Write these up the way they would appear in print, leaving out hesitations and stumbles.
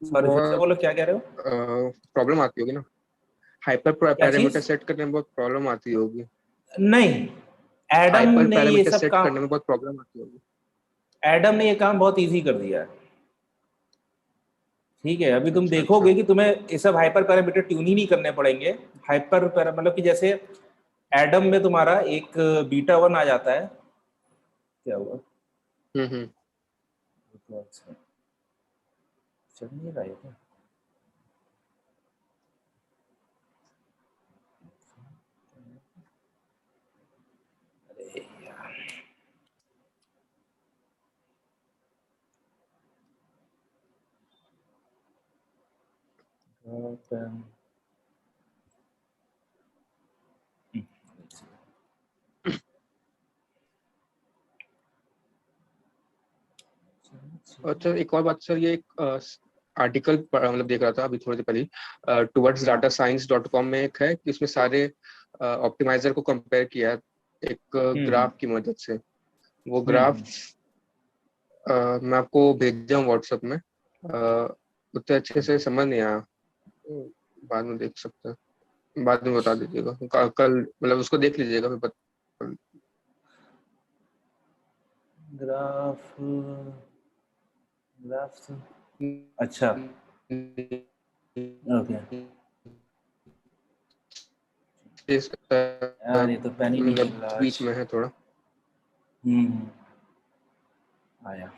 Sorry फिर से बहुत बोलो, क्या कह रहे हो? प्रॉब्लम आती होगी ना, हाइपर क्या पैरामीटर चीज? सेट करने में बहुत प्रॉब्लम आती होगी। नहीं, एडम हाइपर ने ये पैरामीटर सब सेट काम, करने में बहुत प्रॉब्लम आती होगी। एडम ने ये काम बहुत इजी कर दिया है। ठीक है, अभी तुम अच्छा अच्छा। देखोगे कि तुम्हें ये सब हाइपर पैरामीटर ट्यून ही नहीं करने पड़ेंगे। हाइपर पैरा मतलब कि जैसे एडम में तुम्हारा एक बीटा वन आ जाता है। क्या हुआ? हम्म। चल नहीं रहा है क्या? अरे यार, अच्छा, एक और बात सर, ये एक आर्टिकल मतलब देख रहा था अभी थोड़ी देर पहले, towards data science dot com में एक है कि इसमें सारे ऑप्टिमाइजर को कंपेयर किया है एक हम्म ग्राफ की मदद से। वो ग्राफ हम्म मैं आपको भेजा हूँ व्हाट्सएप में। उतने अच्छे से समझ नहीं आया, बाद में देख सकते हैं, बाद में बता दीजिएगा कल, मतलब उसको देख लीजिएगा फिर ग्राफ, ग्राफ अच्छा, ओके। यार ये तो पेन ही नहीं मतलब चल रहा आज। बीच में है थोड़ा। हम्म आया।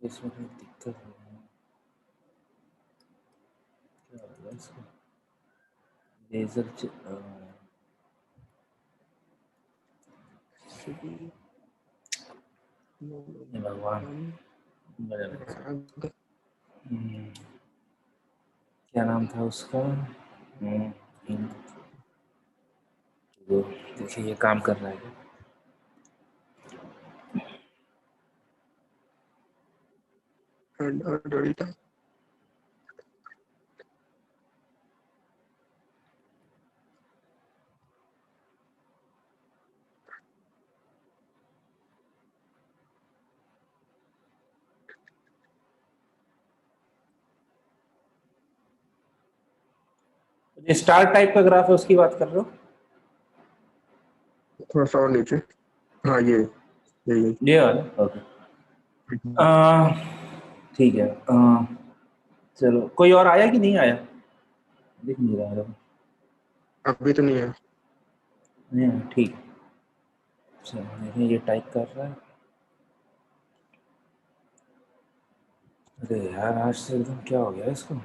इसमें कोई दिक्कत है? क्या होगा इसको? लेजर भगवान, मेरे क्या नाम था उसका? वो देखिए ये काम कर रहा है क्या? ये स्टार टाइप का ग्राफ है, उसकी बात कर रहे हो? थोड़ा सा और नीचे, हाँ ये ये वाला, ओके। ठीक है। चलो, कोई और आया कि नहीं आया? दिख नहीं रहा है। अभी तो नहीं है। नहीं आया, ठीक है। चलो देखिए, ये टाइप कर रहा है। अरे यार, आज से एकदम क्या हो गया इसको,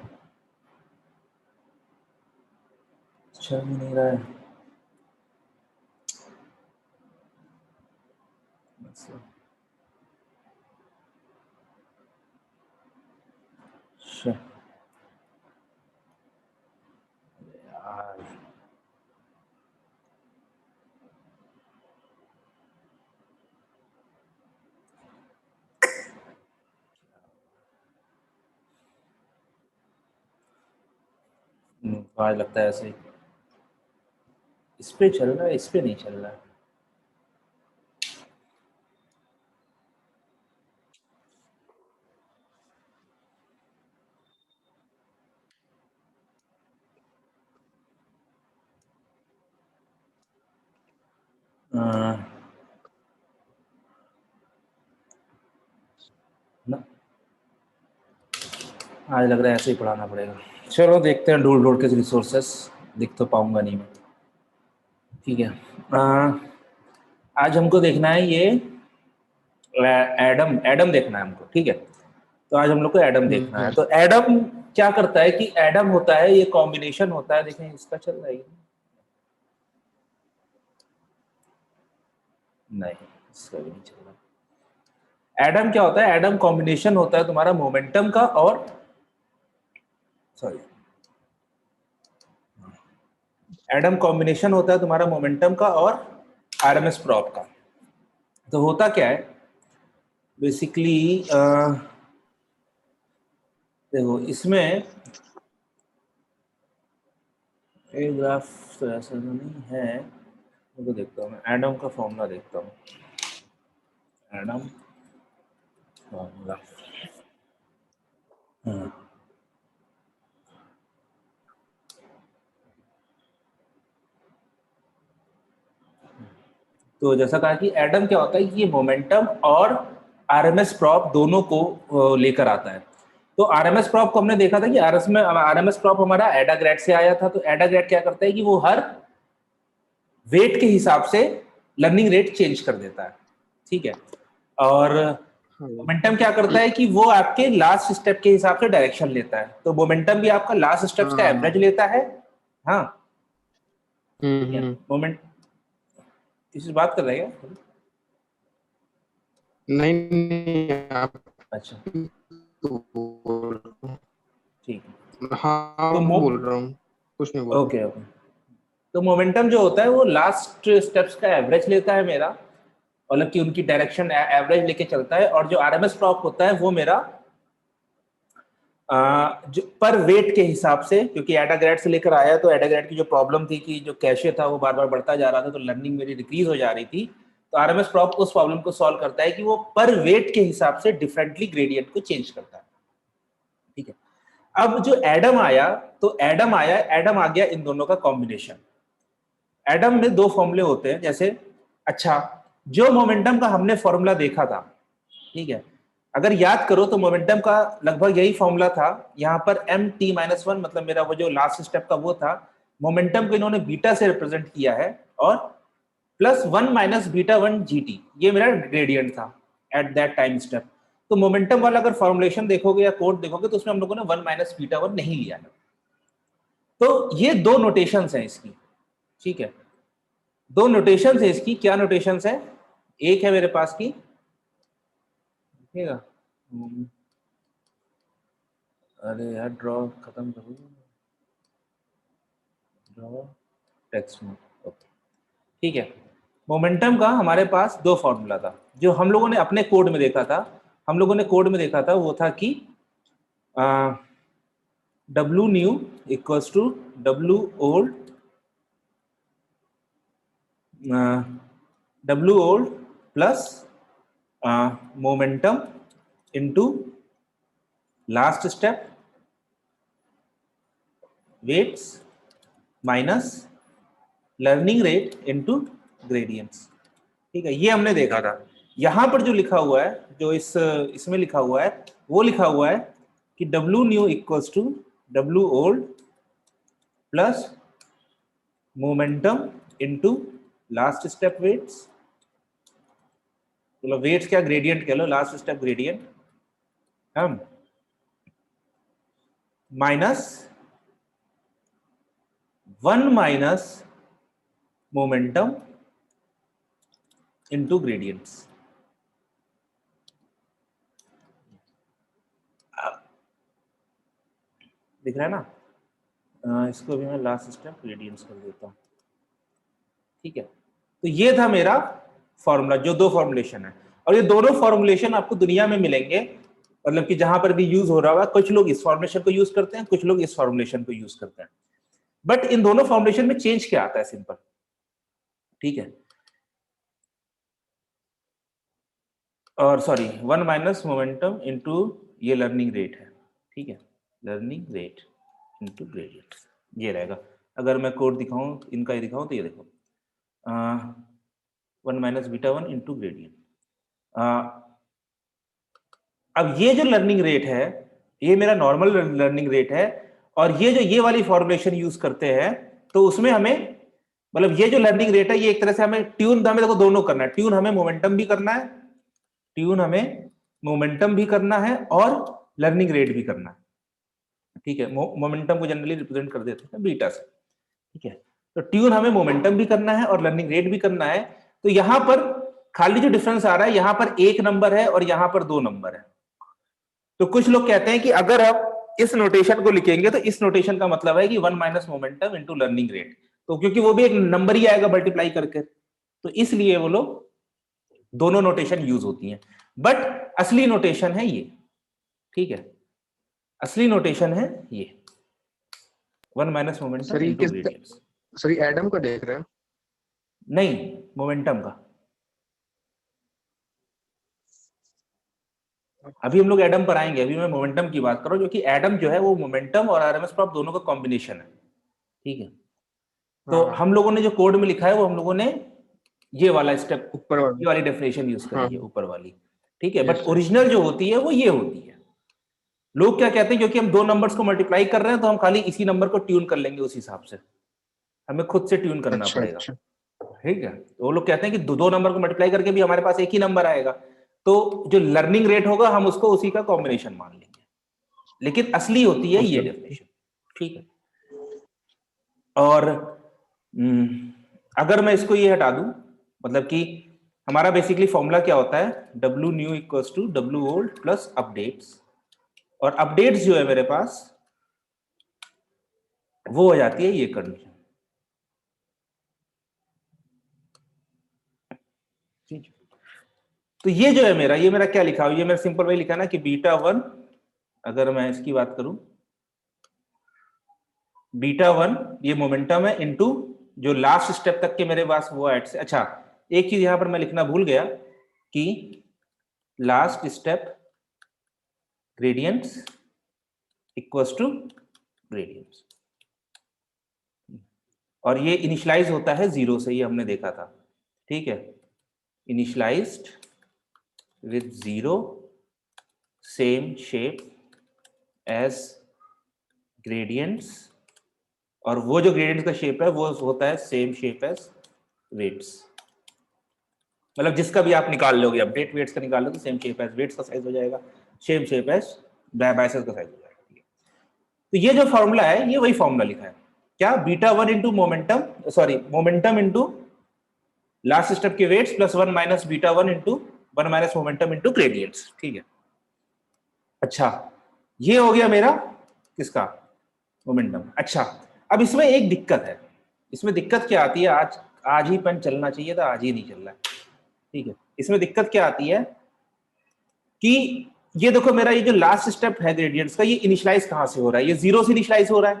चल भी नहीं रहा है। अच्छा यार, आज लगता है ऐसे ही इस पे चल रहा है, इस पे नहीं चल रहा है। ना, आज लग रहा है ऐसे ही पढ़ाना पड़ेगा। चलो देखते हैं, ढूंढ ढूंढ के रिसोर्सेस, दिख तो पाऊंगा नहीं मैं। ठीक है। आज हमको देखना है ये एडम, एडम देखना है हमको, ठीक है। तो आज हम लोग को एडम देखना है। तो एडम क्या करता है कि एडम होता है, ये कॉम्बिनेशन होता है। देखें इसका चल रहा है नहीं, इसका भी नहीं चल रहा। एडम क्या होता है? एडम कॉम्बिनेशन होता है तुम्हारा मोमेंटम का और, सॉरी, एडम कॉम्बिनेशन होता है तुम्हारा मोमेंटम का और आरएमएस प्रॉप का। तो होता क्या है बेसिकली, देखो इसमें एक ग्राफ तो ऐसा तो नहीं है, वो देखता हूँ मैं, एडम का फॉर्मूला देखता हूँ, एडम फॉर्मूला। हाँ, तो जैसा कहा कि एडम क्या होता है कि ये मोमेंटम और आरएमएस प्रॉप दोनों को लेकर आता है। तो आरएमएस प्रॉप को हमने देखा था कि आरएमएस प्रॉप हमारा एडाग्रेड से आया था। तो एडाग्रेड क्या करता है कि वो हर वेट के हिसाब से लर्निंग रेट चेंज कर देता है, ठीक है। और हाँ मोमेंटम क्या करता है कि वो आपके लास्ट स्टेप के हिसाब से डायरेक्शन लेता है। तो मोमेंटम भी आपका लास्ट स्टेप्स का हाँ। एवरेज लेता है। हाँ, ठीक है। हम्म। मोमेंट किसी से बात कर रहे हैं क्या? नहीं नहीं, आप अच्छा, तो बोल। ठीक है। हाँ तो बोल रहा हूँ, कुछ नहीं बोल रहा ओके ओके। तो मोमेंटम जो होता है वो लास्ट स्टेप्स का एवरेज लेता है मेरा, मतलब कि उनकी डायरेक्शन एवरेज लेके चलता है। और जो आरएमएस प्रॉप होता है वो मेरा जो पर वेट के हिसाब से, क्योंकि एडाग्रेड से लेकर आया, तो एडाग्रेड की जो प्रॉब्लम थी कि जो कैशे था वो बार बार बढ़ता जा रहा था, तो लर्निंग मेरी डिक्रीज हो जा रही थी। तो आरएमएस प्रॉप उस प्रॉब्लम को सॉल्व करता है कि वो पर वेट के हिसाब से डिफरेंटली ग्रेडियंट को चेंज करता है, ठीक है। अब जो एडम आया, तो एडम आ गया इन दोनों का कॉम्बिनेशन। एडम में दो फॉर्मूले होते हैं, जैसे अच्छा, जो मोमेंटम का हमने फॉर्मूला देखा था, ठीक है, अगर याद करो तो मोमेंटम का लगभग यही फॉर्मूला था। यहां पर एम टी माइनस वन, मतलब मेरा वो जो लास्ट स्टेप का वो था, मोमेंटम को इन्होंने बीटा से रिप्रेजेंट किया है, और plus one minus beta one G T, ये मेरा ग्रेडियंट था एट दैट टाइम स्टेप। तो मोमेंटम वाला अगर फॉर्मुलेशन देखोगे या कोड देखोगे तो उसमें हम लोगों ने वन माइनस बीटा वन नहीं लिया है। तो ये दो नोटेशंस हैं इसकी, ठीक है। दो नोटेशंस है इसकी। क्या नोटेशंस है? एक है मेरे पास की, ठीक है। अरे यार, ड्रॉ खत्म करो, ड्रॉ टेक्स्ट में, ओके, ठीक है। मोमेंटम का हमारे पास दो फॉर्मूला था जो हम लोगों ने अपने कोड में देखा था। हम लोगों ने कोड में देखा था वो था कि W new equals to W old, W old plus momentum into last step weights minus learning rate into gradients, ठीक है। ये हमने देखा था। यहां पर जो लिखा हुआ है, जो इसमें लिखा हुआ है, वो लिखा हुआ है कि W new equals to W old plus momentum into last step weights, मतलब वेट्स क्या, ग्रेडियंट कह लो, लास्ट स्टेप ग्रेडियंट, हम minus one minus momentum into gradients. दिख रहा है ना? इसको भी मैं लास्ट स्टेप ग्रेडियंट्स कर देता हूँ, ठीक है। तो ये था मेरा फॉर्मूला, जो दो फॉर्मुलेशन है। और ये दोनों फॉर्मुलेशन आपको दुनिया में मिलेंगे, मतलब कि जहां पर भी यूज हो रहा होगा। कुछ लोग इस फॉर्मुलेशन को यूज करते हैं, कुछ लोग इस फॉर्मुलेशन को यूज करते हैं। बट इन दोनों फॉर्मुलेशन में चेंज क्या आता है? सिंपल, ठीक है। और sorry, one minus momentum into ये लर्निंग रेट है, ठीक है, लर्निंग रेट इनटू ग्रेडियंट, ये रहेगा। अगर मैं कोड दिखाऊं, इनका ही दिखाऊं, तो ये देखो, one minus beta one into gradient. अब ये जो लर्निंग रेट है, ये मेरा नॉर्मल लर्निंग रेट है। और ये जो ये वाली फॉर्मुलेशन यूज करते हैं, तो उसमें हमें, मतलब ये जो लर्निंग रेट है, ये एक तरह से हमें ट्यून, हमें देखो दोनों करना है, ट्यून हमें मोमेंटम भी करना है, ट्यून हमें मोमेंटम भी करना है और लर्निंग रेट भी करना है, ठीक है। मोमेंटम को जनरली रिप्रेजेंट कर देते हैं बीटा से, ठीक है। तो ट्यून हमें मोमेंटम भी करना है और लर्निंग रेट भी करना है। तो यहां पर खाली जो डिफरेंस आ रहा है, यहां पर एक नंबर है और यहां पर दो नंबर है। तो कुछ लोग कहते हैं कि अगर आप इस नोटेशन को लिखेंगे तो इस नोटेशन का मतलब है कि one minus momentum into learning rate, तो क्योंकि वो भी एक नंबर ही आएगा मल्टीप्लाई करके, तो इसलिए वो लोग दोनों नोटेशन यूज होती हैं। बट असली नोटेशन है ये, ठीक है। असली नोटेशन है ये 1 माइनस मोमेंटम सर ये इनटू किस, ग्रेडियंट्स। सर ये एडम का देख रहे हैं? नहीं, मोमेंटम का। अभी हम लोग एडम पर आएंगे, अभी मैं मोमेंटम की बात कर रहा हूँ, जो कि एडम जो है वो मोमेंटम और आरएमएस प्रॉप दोनों का कॉम्बिनेशन है। ठीक है, तो हाँ हाँ, हम लोगों ने जो कोड में लिखा है वो हम लोगों ने ये वाला स्टेप, ऊपर ये वाला। वाली डेफिनेशन यूज करी हाँ है, ऊपर वाली। ठीक है, बट यस यस। ओरिजिनल जो होती है वो ये होती है। लोग क्या कहते हैं, क्योंकि हम दो नंबर्स को मल्टीप्लाई कर रहे हैं तो हम खाली इसी नंबर को ट्यून कर लेंगे उस हिसाब से, हमें खुद से ट्यून करना अच्छा पड़ेगा। अच्छा। ठीक है, तो वो लोग कहते हैं कि दो नंबर को मल्टीप्लाई करके भी हमारे पास एक ही नंबर आएगा, तो जो लर्निंग रेट होगा हम उसको उसी का कॉम्बिनेशन मान लेंगे, लेकिन असली होती है ये ओके। डेफिनेशन। ठीक है, और अगर मैं इसको ये हटा दूं, मतलब कि हमारा बेसिकली फॉर्मूला क्या होता है, W new equals to W old plus updates, और अपडेट्स जो है मेरे पास वो हो जाती है ये कंडीशन। ठीक है, तो ये जो है मेरा, ये मेरा क्या लिखा हुआ, ये मेरा सिंपल वही लिखा ना कि बीटा वन, अगर मैं इसकी बात करूं, बीटा वन ये मोमेंटम है इनटू जो लास्ट स्टेप तक के मेरे पास वो एट से। अच्छा, एक चीज यहां पर मैं लिखना भूल गया कि last step gradients equals to gradients, और ये इनिशियलाइज होता है जीरो से, ये हमने देखा था। ठीक है, initialized with zero same shape as gradients, और वो जो ग्रेडियंट्स का शेप है वो होता है सेम शेप एज वेट्स, मतलब जिसका भी आप निकाल लोगे, अपडेट वेट्स का निकाल लो तो सेम शेप एज वेट्स का साइज हो जाएगा, सेम शेप एज बाइसेस का साइज हो जाएगा। ठीक है, तो ये जो फॉर्मूला है ये वही फॉर्मूला लिखा है, क्या, beta one into momentum, sorry momentum into last step के weights plus one minus beta one into one minus momentum into gradients. ठीक है, अच्छा ये हो गया मेरा किसका, मोमेंटम। अच्छा, अब इसमें एक दिक्कत है, इसमें दिक्कत क्या आती है, आज आज ही पेन चलना चाहिए था, आज ही नहीं चल रहा है। ठीक है, इसमें दिक्कत क्या आती है कि ये देखो मेरा ये जो लास्ट स्टेप है ग्रेडियंट्स का, ये इनिशियलाइज कहां से हो रहा है, ये जीरो से इनिशियलाइज हो रहा है।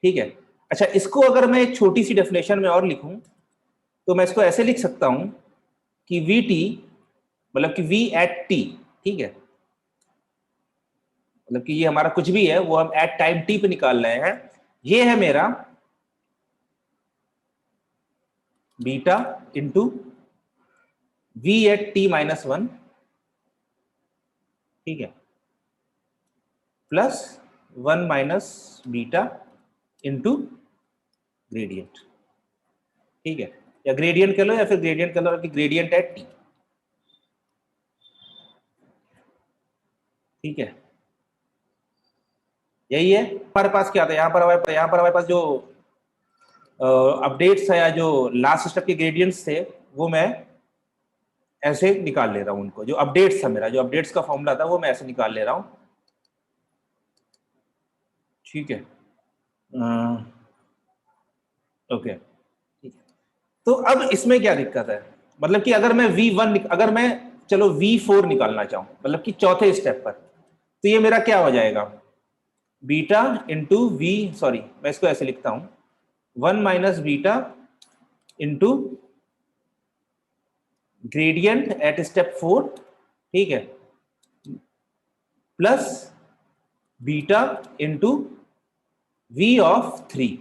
ठीक है, अच्छा इसको अगर मैं एक छोटी सी डेफिनेशन में और लिखूं तो मैं इसको ऐसे लिख सकता हूं कि वी टी, मतलब कि वी एट टी, ठीक है, मतलब कि ये हमारा कुछ भी है वो हम एट टाइम टी पे निकाल रहे हैं, ये है मेरा beta into V at T minus one, ठीक है, plus one minus beta into gradient. ठीक है, या ग्रेडियंट कह लो या फिर ग्रेडियंट कह लो कि ग्रेडियंट एट टी। ठीक है, यही है हमारे पास, क्या था यहाँ पर हमारे पास जो अपडेट्स है या जो लास्ट स्टेप के ग्रेडियंट्स थे वो मैं ऐसे निकाल ले रहा हूं उनको, जो अपडेट्स था मेरा, जो अपडेट्स का फॉर्मूला था वो मैं ऐसे निकाल ले रहा हूं। ठीक है, ओके, ठीक है, तो अब इसमें क्या दिक्कत है, मतलब कि अगर मैं V1, अगर मैं चलो V4 निकालना चाहूं, मतलब कि चौथे स्टेप पर, तो ये मेरा क्या हो जाएगा, बीटा इंटू वी, सॉरी मैं इसको ऐसे लिखता हूं, one minus beta into gradient at step 4, ठीक है, plus beta into V of 3।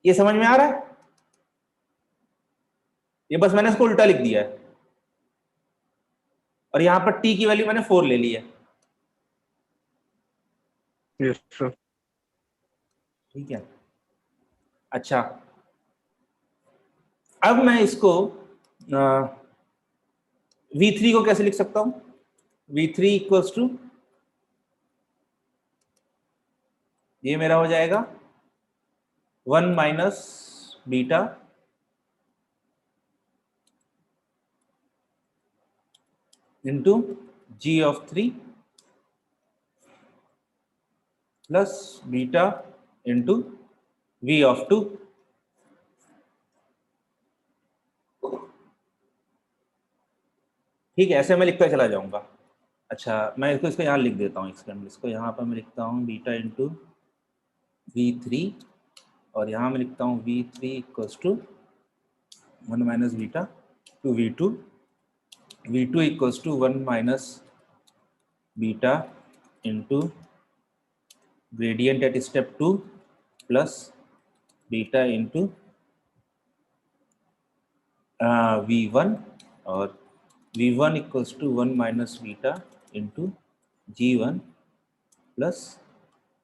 ये समझ में आ रहा है, ये बस मैंने इसको उल्टा लिख दिया है, और यहां पर टी की वैल्यू मैंने 4 ले ली है। Yes sir. ठीक है, अच्छा अब मैं इसको V3 को कैसे लिख सकता हूं, V3 इक्वल्स टू, ये मेरा हो जाएगा one minus beta into G of 3 plus beta into V of 2। ठीक है, ऐसे मैं लिखता चला जाऊंगा। अच्छा मैं इसको यहाँ लिख देता हूँ, एक सेकंड, इसको यहाँ पर मैं लिखता हूँ बीटा इंटू V3, और यहाँ मैं लिखता हूँ V3 equals to 1 minus beta to V2 equals to 1 minus beta into gradient at step 2 plus beta into V1, और V1 equals to 1 minus beta into G1 plus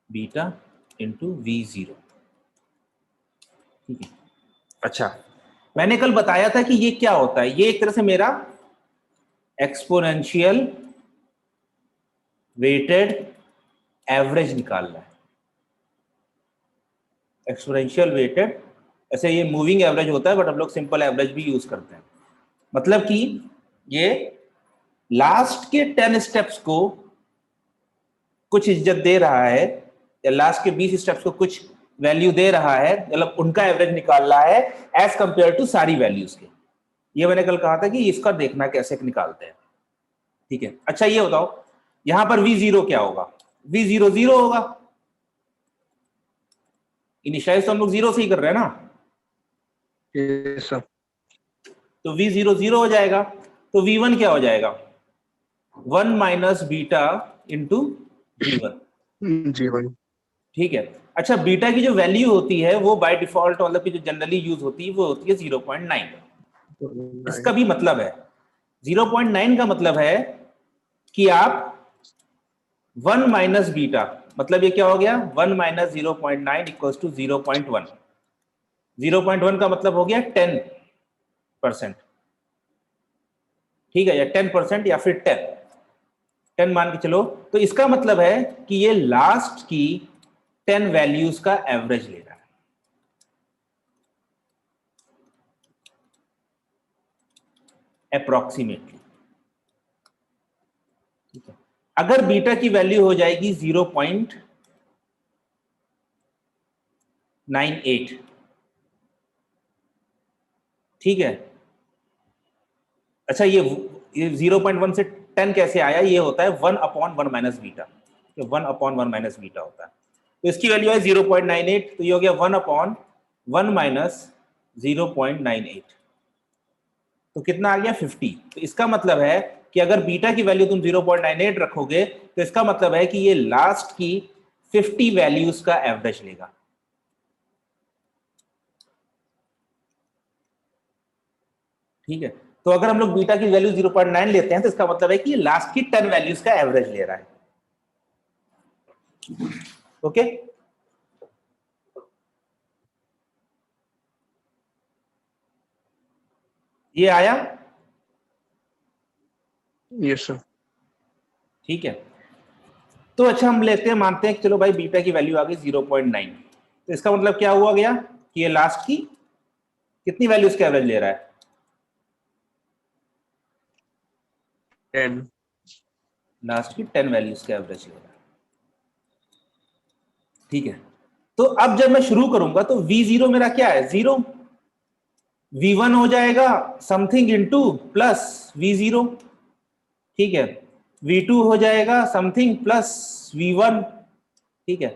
beta into V0। ठीक है। अच्छा मैंने कल बताया था कि ये क्या होता है, ये एक तरह से मेरा एक्सपोनेंशियल वेटेड एवरेज निकालना है। एक्सपोनेंशियल वेटेड, ऐसे ये मूविंग एवरेज होता है बट हम लोग सिंपल एवरेज भी यूज करते हैं। मतलब कि ये लास्ट के 10 स्टेप्स को कुछ इज्जत दे रहा है, या लास्ट के 20 स्टेप्स को कुछ वैल्यू दे रहा है, मतलब उनका एवरेज निकाल रहा है एज कंपेयर टू सारी वैल्यूज के। ये मैंने कल कहा था कि इसका देखना कैसे निकालते हैं। ठीक है। अच्छा ये बताओ यहां पर V0 क्या होगा? V0 0 होगा, इनिशियलाइज तो हम लोग 0 से ही कर रहे हैं ना, यस सर। तो V0 0 हो जाएगा। तो V1 क्या हो जाएगा? 1 minus beta into G1। G1। ठीक है। अच्छा बीटा की जो वैल्यू होती है वो बाय डिफॉल्ट, मतलब कि जो जनरली यूज होती है वो होती है 0.9। इसका भी मतलब है 0.9 का मतलब है कि आप 1 माइनस बीटा, मतलब ये क्या हो गया 1 माइनस 0.9 इक्वल्स टू 0.1। 0.1 का मतलब हो गया 10%। ठीक है, या 10% या फिर 10 मान के चलो। तो इसका मतलब है कि ये लास्ट की 10 वैल्यूज का एवरेज ले रहा है। अप्रोक्सीमेटली। ठीक है। अगर बीटा की वैल्यू हो जाएगी 0.98, ठीक है। अच्छा ये 0.1 से 10 कैसे आया? ये होता है 1/1 माइनस बीटा, 1/1 माइनस बीटा होता है। तो इसकी वैल्यू है 0.98, तो ये हो गया 1/1 माइनस 0.98, तो कितना आ गया 50। तो इसका मतलब है कि अगर बीटा की वैल्यू तुम 0.98 रखोगे तो इसका मतलब है कि ये लास्ट की 50 वैल्यूज का एवरेज लेगा। ठीक है। तो अगर हम लोग बीटा की वैल्यू 0.9 लेते हैं तो इसका मतलब है कि ये लास्ट की 10 वैल्यूज का एवरेज ले रहा है। ओके। ये आया? Yes sir. ठीक है। तो अच्छा हम लेते हैं, मानते हैं कि चलो भाई बीटा की वैल्यू आ गई 0.9, तो इसका मतलब क्या हुआ गया कि ये लास्ट की कितनी वैल्यूज का एवरेज ले रहा है? 10। लास्ट की 10 वैल्यूज का एवरेज ले रहा है। ठीक है। तो अब जब मैं शुरू करूंगा तो V0 मेरा क्या है? 0। V1 हो जाएगा समथिंग इंटू प्लस V0। ठीक है। V2 हो जाएगा समथिंग प्लस V1। ठीक है।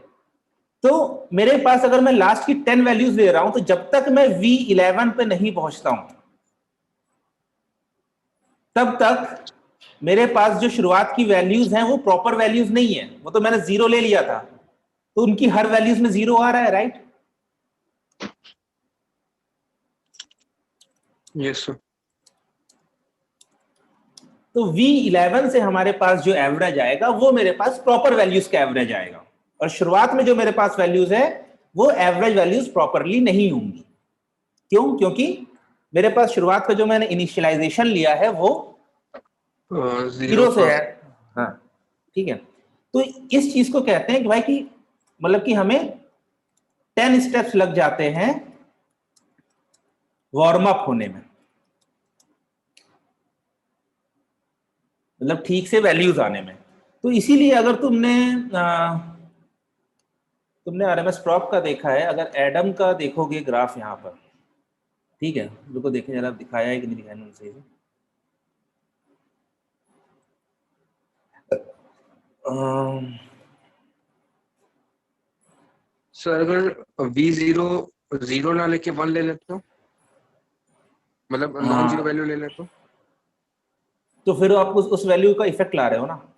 तो मेरे पास अगर मैं लास्ट की 10 वैल्यूज ले रहा हूं तो जब तक मैं V11 पे नहीं पहुंचता हूं तब तक मेरे पास जो शुरुआत की वैल्यूज हैं वो प्रॉपर वैल्यूज नहीं है। वो तो मैंने 0 ले लिया था, तो उनकी हर वैल्यूज में 0 आ रहा है, राइट? Yes sir. तो V11 से हमारे पास जो एवरेज आएगा वो मेरे पास प्रॉपर वैल्यूज का एवरेज आएगा, और शुरुआत में जो मेरे पास वैल्यूज है वो एवरेज वैल्यूज प्रॉपरली नहीं होंगी। क्यों? क्योंकि मेरे पास शुरुआत का जो मैंने इनिशियलाइजेशन लिया है वो 0 0 से पर। है। हाँ ठीक है। तो इस चीज को कहते हैं कि भाई कि मतलब कि हमें 10 स्टेप्स लग जाते हैं वार्म अप होने में, मतलब ठीक से वैल्यूज आने में। तो इसीलिए अगर तुमने आरएमएस प्रॉप का देखा है, अगर एडम का देखोगे ग्राफ यहाँ पर, ठीक है, रुको देखें जरा दिखाया है कि नहीं दिखाया उनसे। सर अगर V0 0 ना लेके 1 ले ले तो, मतलब नॉन जीरो वैल्यू ले ले तो फिर आप उस वैल्यू का इफेक्ट ला रहे हो ना।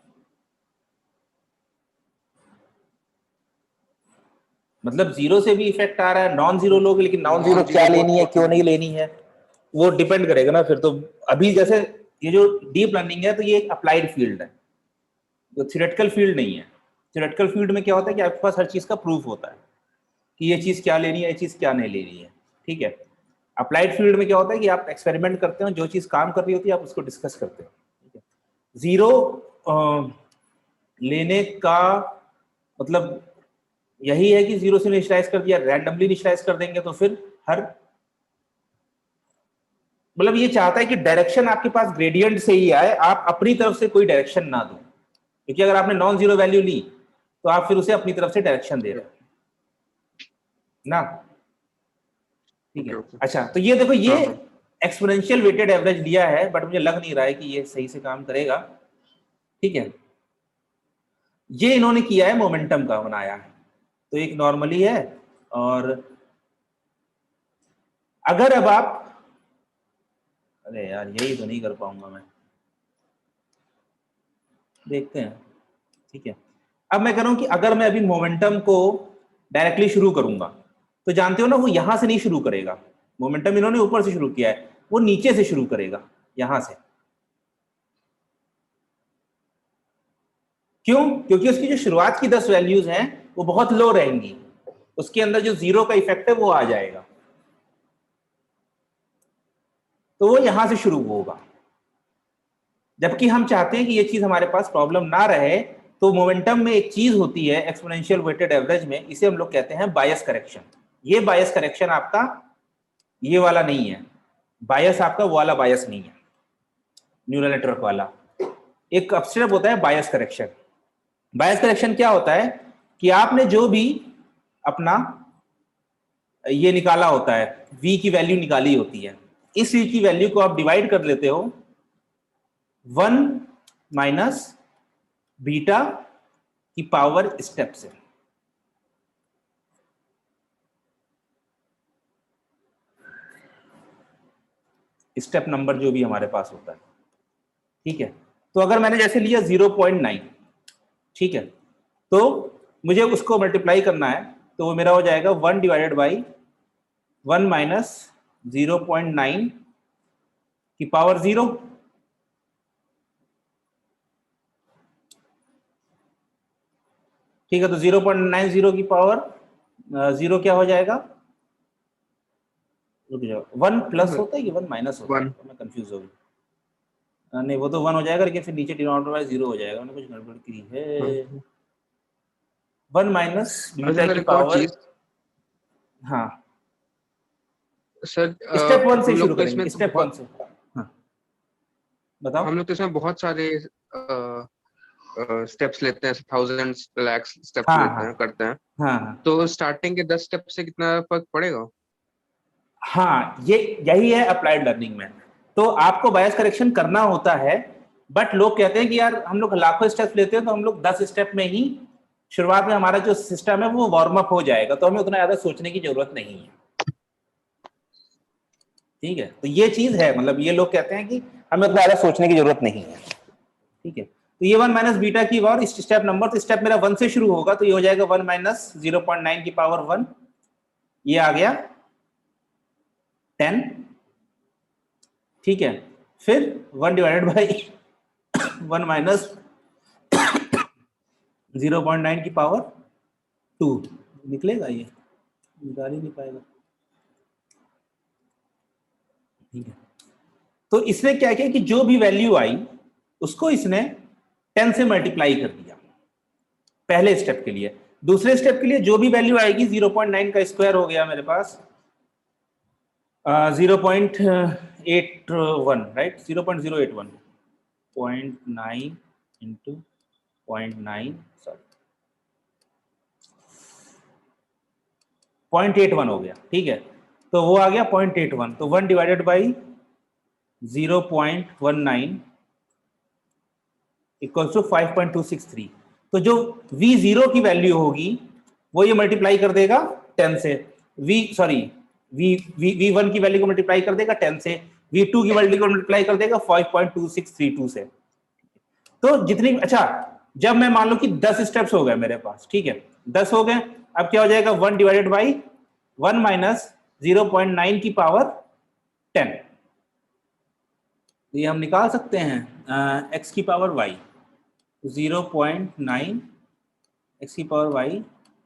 मतलब जीरो से भी इफेक्ट आ रहा है, नॉन जीरो लोगे, लेकिन नॉन जीरो क्या लेनी है क्यों नहीं लेनी है वो डिपेंड करेगा ना फिर तो। अभी जैसे ये जो डीप लर्निंग है तो ये एक अप्लाइड फील्ड है, तो थियोरेटिकल फील्ड नहीं है। थियोरेटिकल फील्ड में क्या होता है कि आपके पास हर चीज का प्रूफ होता है कि ये चीज क्या लेनी है, ये चीज क्या नहीं लेनी है, ठीक है। अप्लाइड फील्ड में क्या होता है कि आप एक्सपेरिमेंट करते हो, जो चीज काम कर रही होती है आप उसको डिस्कस करते हो, ठीक है। जीरो लेने का मतलब यही है कि जीरो से इनिशियलाइज कर दिया, रैंडमली इनिशियलाइज कर देंगे तो फिर हर मतलब ये चाहता है कि डायरेक्शन आपके पास ग्रेडियंट से ही आए, आप अपनी तरफ से कोई डायरेक्शन ना दो, क्योंकि अगर आपने नॉन जीरो वैल्यू ली तो आप फिर उसे अपनी तरफ से डायरेक्शन दे रहे हो ना, ठीक है। अच्छा तो ये देखो, ये एक्सपोनेंशियल वेटेड एवरेज लिया है, बट मुझे लग नहीं रहा है कि ये सही से काम करेगा, ठीक है। ये इन्होंने किया है, मोमेंटम का बनाया है, तो एक नॉर्मली है। और अगर अब आप, अरे यार यही तो नहीं कर पाऊंगा मैं, देखते हैं, ठीक है। अब मैं कह रहा हूं कि अगर मैं अभी मोमेंटम को डायरेक्टली शुरू करूंगा तो जानते हो ना वो यहां से नहीं शुरू करेगा, मोमेंटम इन्होंने ऊपर से शुरू किया है, वो नीचे से शुरू करेगा, यहां से। क्यों? क्योंकि उसकी जो शुरुआत की 10 वैल्यूज हैं वो बहुत लो रहेंगी, उसके अंदर जो जीरो का इफेक्ट है वो आ जाएगा, तो वो यहां से शुरू होगा। जबकि हम चाहते हैं कि ये चीज हमारे पास प्रॉब्लम ना रहे, तो मोमेंटम में एक चीज होती है एक्सपोनेंशियल वेटेड एवरेज में, इसे हम लोग कहते हैं बायस करेक्शन। ये बायस करेक्शन आपका ये वाला नहीं है, बायस आपका वो वाला बायस नहीं है, न्यूरल नेटवर्क वाला। एक अपस्टेप होता है बायस करेक्शन। बायस करेक्शन क्या होता है कि आपने जो भी अपना ये निकाला होता है, v की वैल्यू निकाली होती है, इस v की वैल्यू को आप डिवाइड कर लेते हो 1 माइनस बीटा की पावर स्टेप से। स्टेप नंबर जो भी हमारे पास होता है, ठीक है। तो अगर मैंने जैसे लिया 0.9, ठीक है, तो मुझे उसको मल्टीप्लाई करना है, तो वो मेरा हो जाएगा 1 डिवाइडेड बाई 1 माइनस 0.9 की पावर 0, ठीक है। तो 0.90 की पावर 0 क्या हो जाएगा, रुक जाओ, 1 प्लस होता है कि 1 माइनस होता है, तो मैं कंफ्यूज हो गई। नहीं वो तो 1 हो जाएगा, लेकिन फिर नीचे डिनोमिनेटर वाइज 0 हो जाएगा, मैंने कुछ गड़बड़ की है। 1 माइनस बीटा की पावर, हाँ सर स्टेप 1 से हम शुरू लोग तो करेंगे, इसमें स्टेप 1 से। हाँ बताओ। हम लोग तो इसमें बहुत सारे स्टेप्स लेते हैं, थाउजेंड्स लैक्स स्टेप्स हाँ लेते हाँ हैं, करते हैं। हाँ तो स्टार्टिंग के 10 स्टेप से कितना फर्क पड़ेगा? हाँ, ये यही है अप्लाइड लर्निंग में। तो आपको बायस करेक्शन करना होता है, बट लोग कहते हैं कि यार हम लोग लाखों स्टेप्स लेते हैं, तो हम लोग 10 स्टेप में ही शुरुआत में हमारा जो सिस्टम है वो वार्म अप हो जाएगा, तो हमें उतना ज्यादा सोचने की जरूरत नहीं है, ठीक है। तो ये चीज है, मतलब ये लोग कहते हैं कि हमें उतना ज्यादा सोचने की जरूरत नहीं है, ठीक है। तो ये 1 माइनस बीटा की और स्टेप नंबर, तो स्टेप मेरा 1 से शुरू होगा, तो ये हो जाएगा 1 माइनस 0.9 की पावर 1, ये आ गया 10, ठीक है। फिर 1 डिवाइडेड बाई 1 माइनस 0.9 की पावर 2, निकलेगा ये, निकाल ही नहीं पाएगा, ठीक है। तो इसने क्या किया कि जो भी वैल्यू आई उसको इसने 10 से मल्टीप्लाई कर दिया पहले स्टेप के लिए। दूसरे स्टेप के लिए जो भी वैल्यू आएगी 0.9 का स्क्वायर हो गया मेरे पास 0.81, राइट, 0.081, 0.9 इंटू 0.9, सॉरी 0.81 हो गया, ठीक है। तो वो आ गया 0.81, तो 1 डिवाइडेड बाई 0.19 इक्वल्स टू 5.263। तो जो v0 की वैल्यू होगी वो ये मल्टीप्लाई कर देगा 10 से, v1 की वैल्यू को मल्टीप्लाई कर देगा 10 से, v2 की वैल्यू को मल्टीप्लाई कर देगा 5.2632 से। तो जितनी, अच्छा जब मैं मान लो कि 10 स्टेप्स हो गए मेरे पास, ठीक है 10 हो गए, अब क्या हो जाएगा 1 डिवाइडेड बाई 1 माइनस 0.9 की पावर 10, ये हम निकाल सकते हैं x की पावर y 0.9 x की पावर y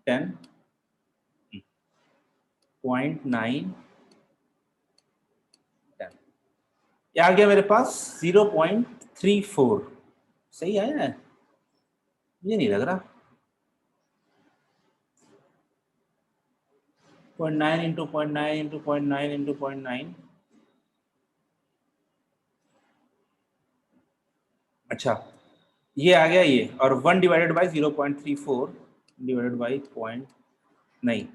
10.9 ये आ गया मेरे पास 0.34, सही आया है, ये नहीं लग रहा 0.9 इंटू 0.9 इंटू 0.9 इंटू 0.9, अच्छा ये आ गया ये, और 1 divided by 0.34 divided by point, नहीं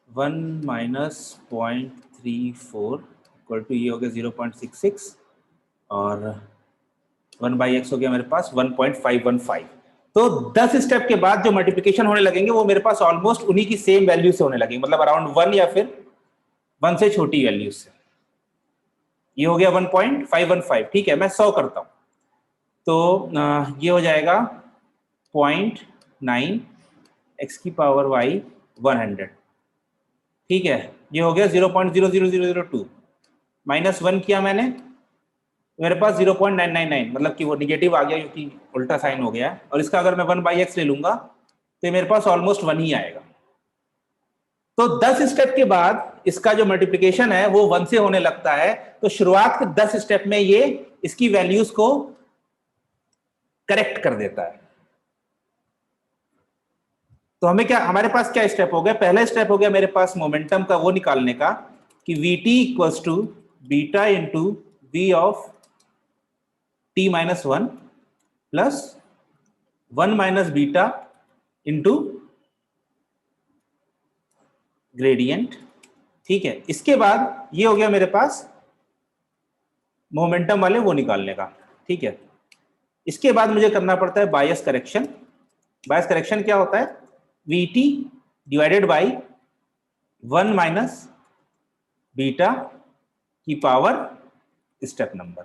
1 माइनस 0.34 इक्वल टू ये हो गया 0.66 और 1 बाई एक्स हो गया मेरे पास 1.515। तो 10 स्टेप के बाद जो मल्टीप्लिकेशन होने लगेंगे वो मेरे पास ऑलमोस्ट उन्हीं की सेम वैल्यू से होने लगेंगे, मतलब अराउंड 1 या फिर 1 से छोटी वैल्यू से। ये हो गया 1.515, ठीक है मैं 100 करता हूं तो ये हो जाएगा 0.9 x की पावर y 100, ठीक है ये हो गया 0.00002 माइनस 1 किया मैंने, मेरे पास 0.999, मतलब कि वो निगेटिव आ गया क्योंकि उल्टा साइन हो गया है, और इसका अगर मैं 1 बाई एक्स ले लूंगा तो मेरे पास ऑलमोस्ट 1 ही आएगा। तो 10 स्टेप के बाद इसका जो मल्टीप्लिकेशन है वो 1 से होने लगता है, तो शुरुआत के 10 स्टेप में ये इसकी वैल्यूज को करेक्ट कर देता है। तो हमें क्या, हमारे पास क्या स्टेप हो गया, पहला स्टेप हो गया मेरे पास मोमेंटम का वो निकालने का कि vt equals to beta into v of t minus 1 plus 1 minus beta into gradient, ठीक है। इसके बाद ये हो गया मेरे पास मोमेंटम वाले वो निकालने का, ठीक है। इसके बाद मुझे करना पड़ता है बायस करेक्शन। बायस करेक्शन क्या होता है, vt divided by 1 minus beta की पावर स्टेप नंबर।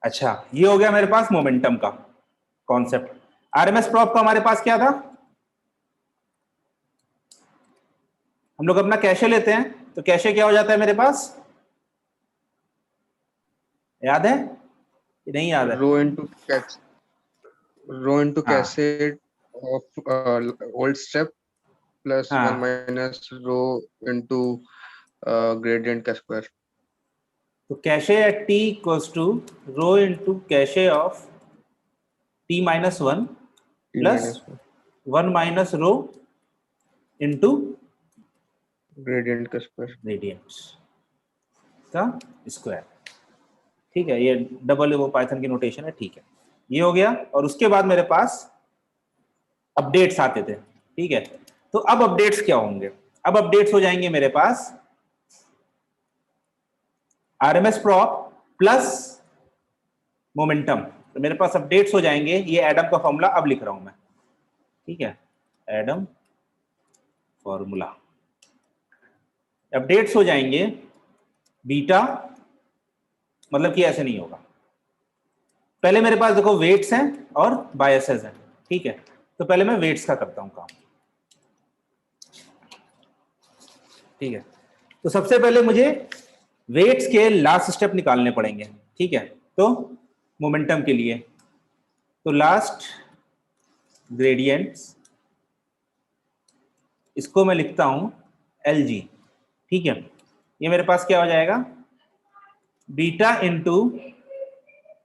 अच्छा ये हो गया मेरे पास मोमेंटम का कॉन्सेप्ट। आरएमएस प्रॉप का हमारे पास क्या था, हम लोग अपना कैशे लेते हैं, तो कैशे क्या हो जाता है मेरे पास, याद है कि नहीं याद है, rho into cache of old step plus 1 minus rho into gradient का स्क्वायर। तो cache at T equals to rho into cache of T minus 1 plus 1 minus rho into gradient का स्क्वायर, ग्रेडियंट का स्क्वायर, ठीक है। ये double वो Python की notation है, ठीक है ये हो गया। और उसके बाद मेरे पास अपडेट्स आते थे, ठीक है। तो अब अपडेट्स क्या होंगे, अब अपडेट्स हो जाएंगे मेरे पास आरएमएस प्रॉप प्लस मोमेंटम, तो मेरे पास अपडेट्स हो जाएंगे। ये एडम का फॉर्मूला अब लिख रहा हूं मैं, ठीक है, एडम फॉर्मूला। अपडेट्स हो जाएंगे बीटा, मतलब कि ऐसे नहीं होगा, पहले मेरे पास देखो वेट्स हैं और बायसेस हैं, ठीक है। तो पहले मैं वेट्स का करता हूं काम, ठीक है। तो सबसे पहले मुझे वेट्स के लास्ट स्टेप निकालने पड़ेंगे, ठीक है। तो मोमेंटम के लिए तो लास्ट ग्रेडियंट्स, इसको मैं लिखता हूं LG, ठीक है। ये मेरे पास क्या हो जाएगा, beta into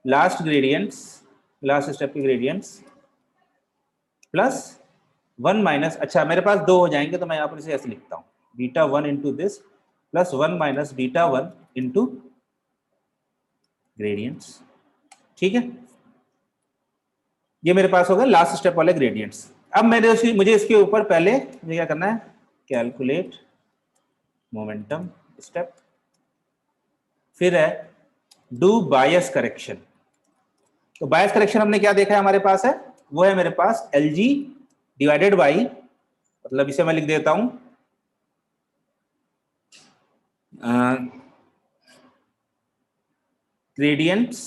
last gradients, last step के ग्रेडियंट्स प्लस 1 माइनस, अच्छा मेरे पास 2 हो जाएंगे तो मैं यहाँ पर इसे ऐसे लिखता हूँ, beta 1 into this plus 1 minus beta 1 into gradients, ठीक है। ये मेरे पास होगा लास्ट स्टेप वाले ग्रेडियंट्स। अब मुझे इसके ऊपर पहले मुझे क्या करना है, कैलकुलेट मोमेंटम स्टेप, फिर है डू बायस करेक्शन। तो बायस करेक्शन हमने क्या देखा है हमारे पास है, वो है मेरे पास LG डिवाइडेड बाई, मतलब इसे मैं लिख देता हूं gradients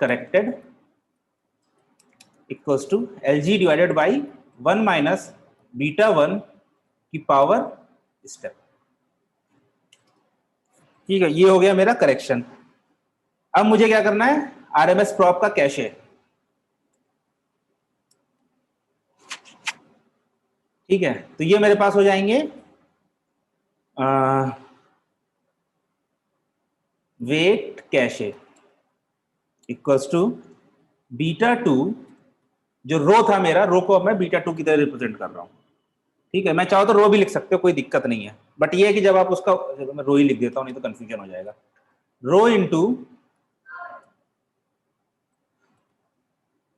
corrected equals to LG divided by 1 minus beta 1 की पावर स्टेप। ठीक है, ये हो गया मेरा करेक्शन। अब मुझे क्या करना है, RMS प्रॉप का कैशे। ठीक है, तो ये मेरे पास हो जाएंगे weight cache equals to beta 2, जो रो था मेरा, रो को अब मैं बीटा 2 की तरह रिप्रेजेंट कर रहा हूं। ठीक है, मैं चाहो तो रो भी लिख सकते हो, कोई दिक्कत नहीं है, बट ये है कि जब आप उसका, मैं रो ही लिख देता हूं नहीं तो कंफ्यूजन हो जाएगा। रो इनटू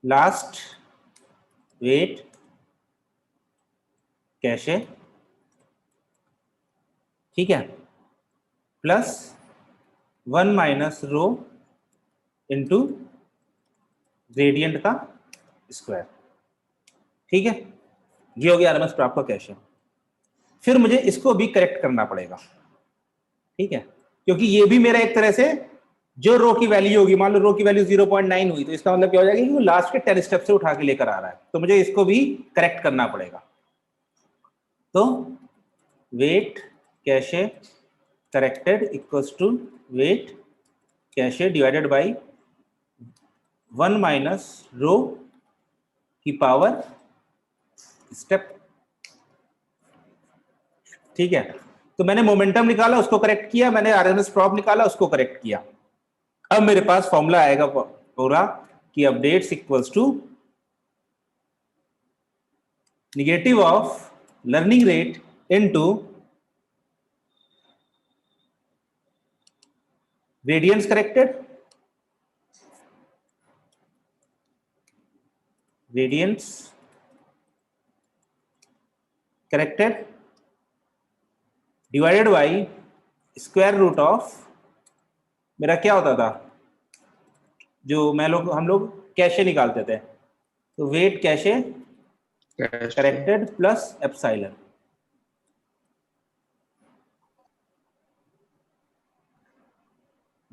लास्ट वेट कैशे, ठीक है, plus 1 minus rho into gradient का स्क्वायर। ठीक है, ये हो गया RMS प्रॉप का कैशे। फिर मुझे इसको भी करेक्ट करना पड़ेगा। ठीक है, क्योंकि ये भी मेरा एक तरह से जो रो की वैल्यू होगी, मान लो रो की वैल्यू 0.9 हुई, तो इसका मतलब क्या हो जाएगा कि वो लास्ट के 10 स्टेप से उठा के लेकर आ रहा है, तो मुझे इसको भी करेक्ट करना पड़ेगा। तो weight cache corrected equals to weight cache divided by 1 minus rho की पावर स्टेप। ठीक है, तो मैंने मोमेंटम निकाला, उसको करेक्ट किया, मैंने RMS प्रॉप निकाला, उसको करेक्ट किया। अब मेरे पास फॉर्मूला आएगा पूरा कि updates equals to negative of learning rate into gradients corrected, gradients corrected divided by square root of, मेरा क्या होता था, जो हम लोग कैशे निकालते थे, तो weight cache corrected plus epsilon.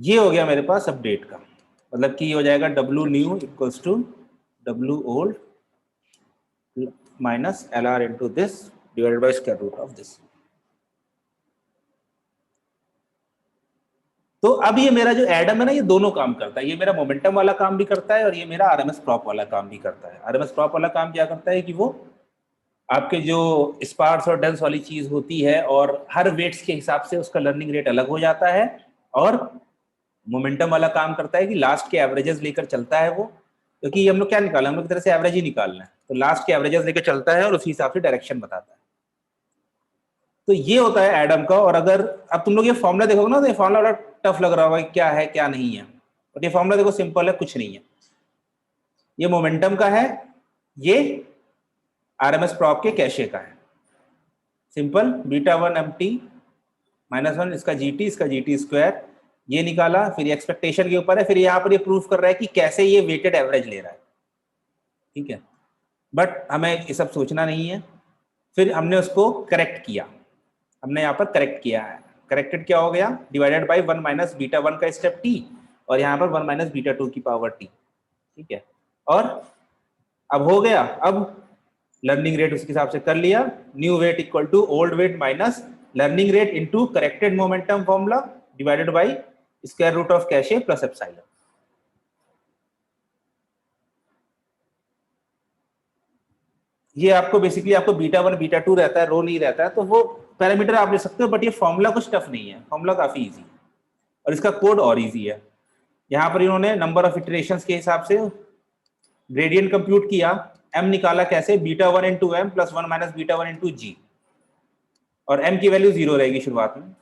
ये हो गया मेरे पास अपडेट का, मतलब कि ये हो जाएगा W new equals to W old minus LR into this divided by square root of this. तो अब ये मेरा जो एडम है ना, ये दोनों काम करता है, ये मेरा मोमेंटम वाला काम भी करता है और ये मेरा RMS प्रॉप वाला काम भी करता है। RMS प्रॉप वाला काम क्या करता है कि वो आपके जो स्पार्स और डेंस वाली चीज होती है और हर वेट्स के हिसाब से उसका लर्निंग रेट अलग हो जाता है, और मोमेंटम वाला काम करता है कि लास्ट के एवरेजेस लेकर चलता है वो, क्योंकि हम लोग क्या निकालना है, हम लोग की तरह से एवरेज ही निकालना है, तो लास्ट के एवरेजेस लेकर चलता है और उसी हिसाब से डायरेक्शन बताता है। तो ये होता है एडम का। और अगर अब तुम लोग ये फॉर्मूला देखोगे ना, तो ये फॉर्मूला बड़ा टफ लग रहा होगा, क्या है क्या नहीं है, बट ये फॉर्मूला देखो सिंपल है, कुछ नहीं है। ये मोमेंटम का है, ये RMS प्रॉप के कैशे का है। सिंपल, बीटा 1 MT माइनस 1, इसका GT, इसका GT स्क्वायर, ये निकाला, फिर ये एक्सपेक्टेशन के ऊपर है, फिर यहाँ पर ये प्रूफ कर रहा है कि कैसे ये वेटेड एवरेज ले रहा है। ठीक है, बट हमें ये सब सोचना नहीं है। फिर हमने उसको करेक्ट किया, हमने यहाँ पर करेक्ट किया है। करेक्टेड क्या हो गया, डिवाइडेड बाई 1 माइनस बीटा 1 का स्टेप T, और यहाँ पर 1 माइनस बीटा 2 की पावर T। ठीक है, और अब हो गया, अब लर्निंग रेट उसके हिसाब से कर लिया, new weight equal to old weight minus learning rate into corrected momentum formula divided by square root of cache plus epsilon. ये आपको बेसिकली आपको बीटा 1 बीटा 2 रहता है, रो नहीं रहता है, तो वो पैरामीटर आप ले सकते हो, बट ये फॉर्मूला कुछ टफ नहीं है, फॉर्मूला काफी इजी है और इसका कोड और इजी है। यहाँ पर इन्होंने नंबर ऑफ इटरेशंस के हिसाब से ग्रेडियंट कंप्यूट किया, m निकाला कैसे, beta 1 into M plus 1 minus beta 1 into G, और m की वैल्यू 0 रहेगी शुरुआत में।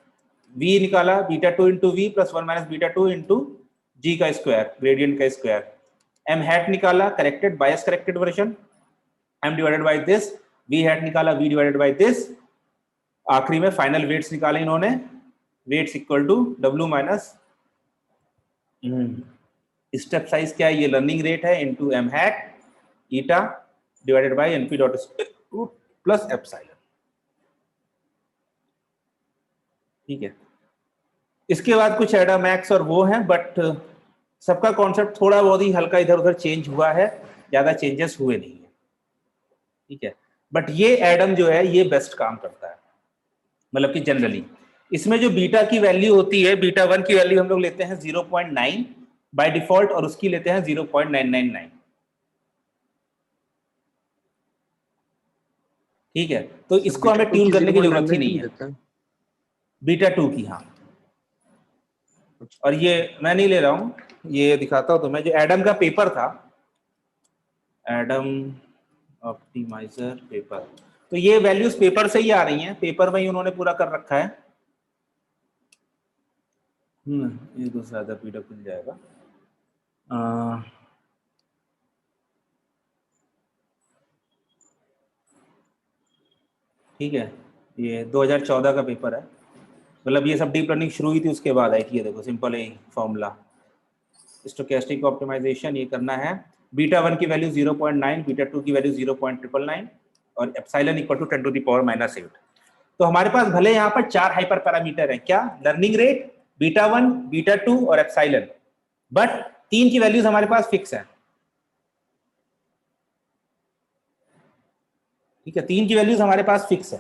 v निकाला beta 2 into V plus 1 minus beta 2 into G का स्क्वायर, ग्रेडियंट का स्क्वायर। m हैट निकाला corrected bias corrected version, m divided by this, v hat निकाला v डिवाइडेड बाई दिस, आखिरी में फाइनल वेट्स निकाले इन्होंने, weights equal to w minus step size क्या है, ये लर्निंग रेट है into M hat eta divided by NP dot root plus epsilon. ठीक है, इसके बाद कुछ एडा मैक्स और वो हैं, बट सबका कॉन्सेप्ट थोड़ा बहुत ही हल्का इधर उधर चेंज हुआ है, ज्यादा चेंजेस हुए नहीं है। ठीक है, बट ये एडम जो है ये बेस्ट काम करता है, मतलब कि जनरली इसमें जो बीटा की वैल्यू होती है, बीटा 1 की वैल्यू हम लोग लेते हैं 0.9 बाय डिफॉल्ट, और उसकी लेते हैं 0.999। ठीक है, तो इसको हमें ट्यून करने की जरूरत ही नहीं है, बीटा 2 की। हाँ, और ये मैं नहीं ले रहा हूं, ये दिखाता हूं तो मैं, जो एडम का पेपर था, एडम ऑप्टिमाइजर पेपर, तो ये वैल्यूज पेपर से ही आ रही हैं, पेपर में ही उन्होंने पूरा कर रखा है। ये दूसरा आधा पीडीएफ खुल जाएगा। ठीक है, ये 2014 का पेपर है, मतलब ये सब डीप लर्निंग शुरू हुई थी उसके बाद आई थी। ये देखो सिंपल है फॉर्मूला, स्टोकेस्टिक ऑप्टिमाइजेशन ये करना है, बीटा 1 की वैल्यू 0.9, बीटा 2 की वैल्यू 0.999 और epsilon equal to 10 to the power -8। तो हमारे पास भले यहाँ पर 4 हाइपर पैरामीटर है, क्या, लर्निंग रेट, बीटा 1, बीटा 2 और एप्सिलॉन, बट 3 की वैल्यूज हमारे पास फिक्स है। ठीक है, 3 की वैल्यूज हमारे पास फिक्स है,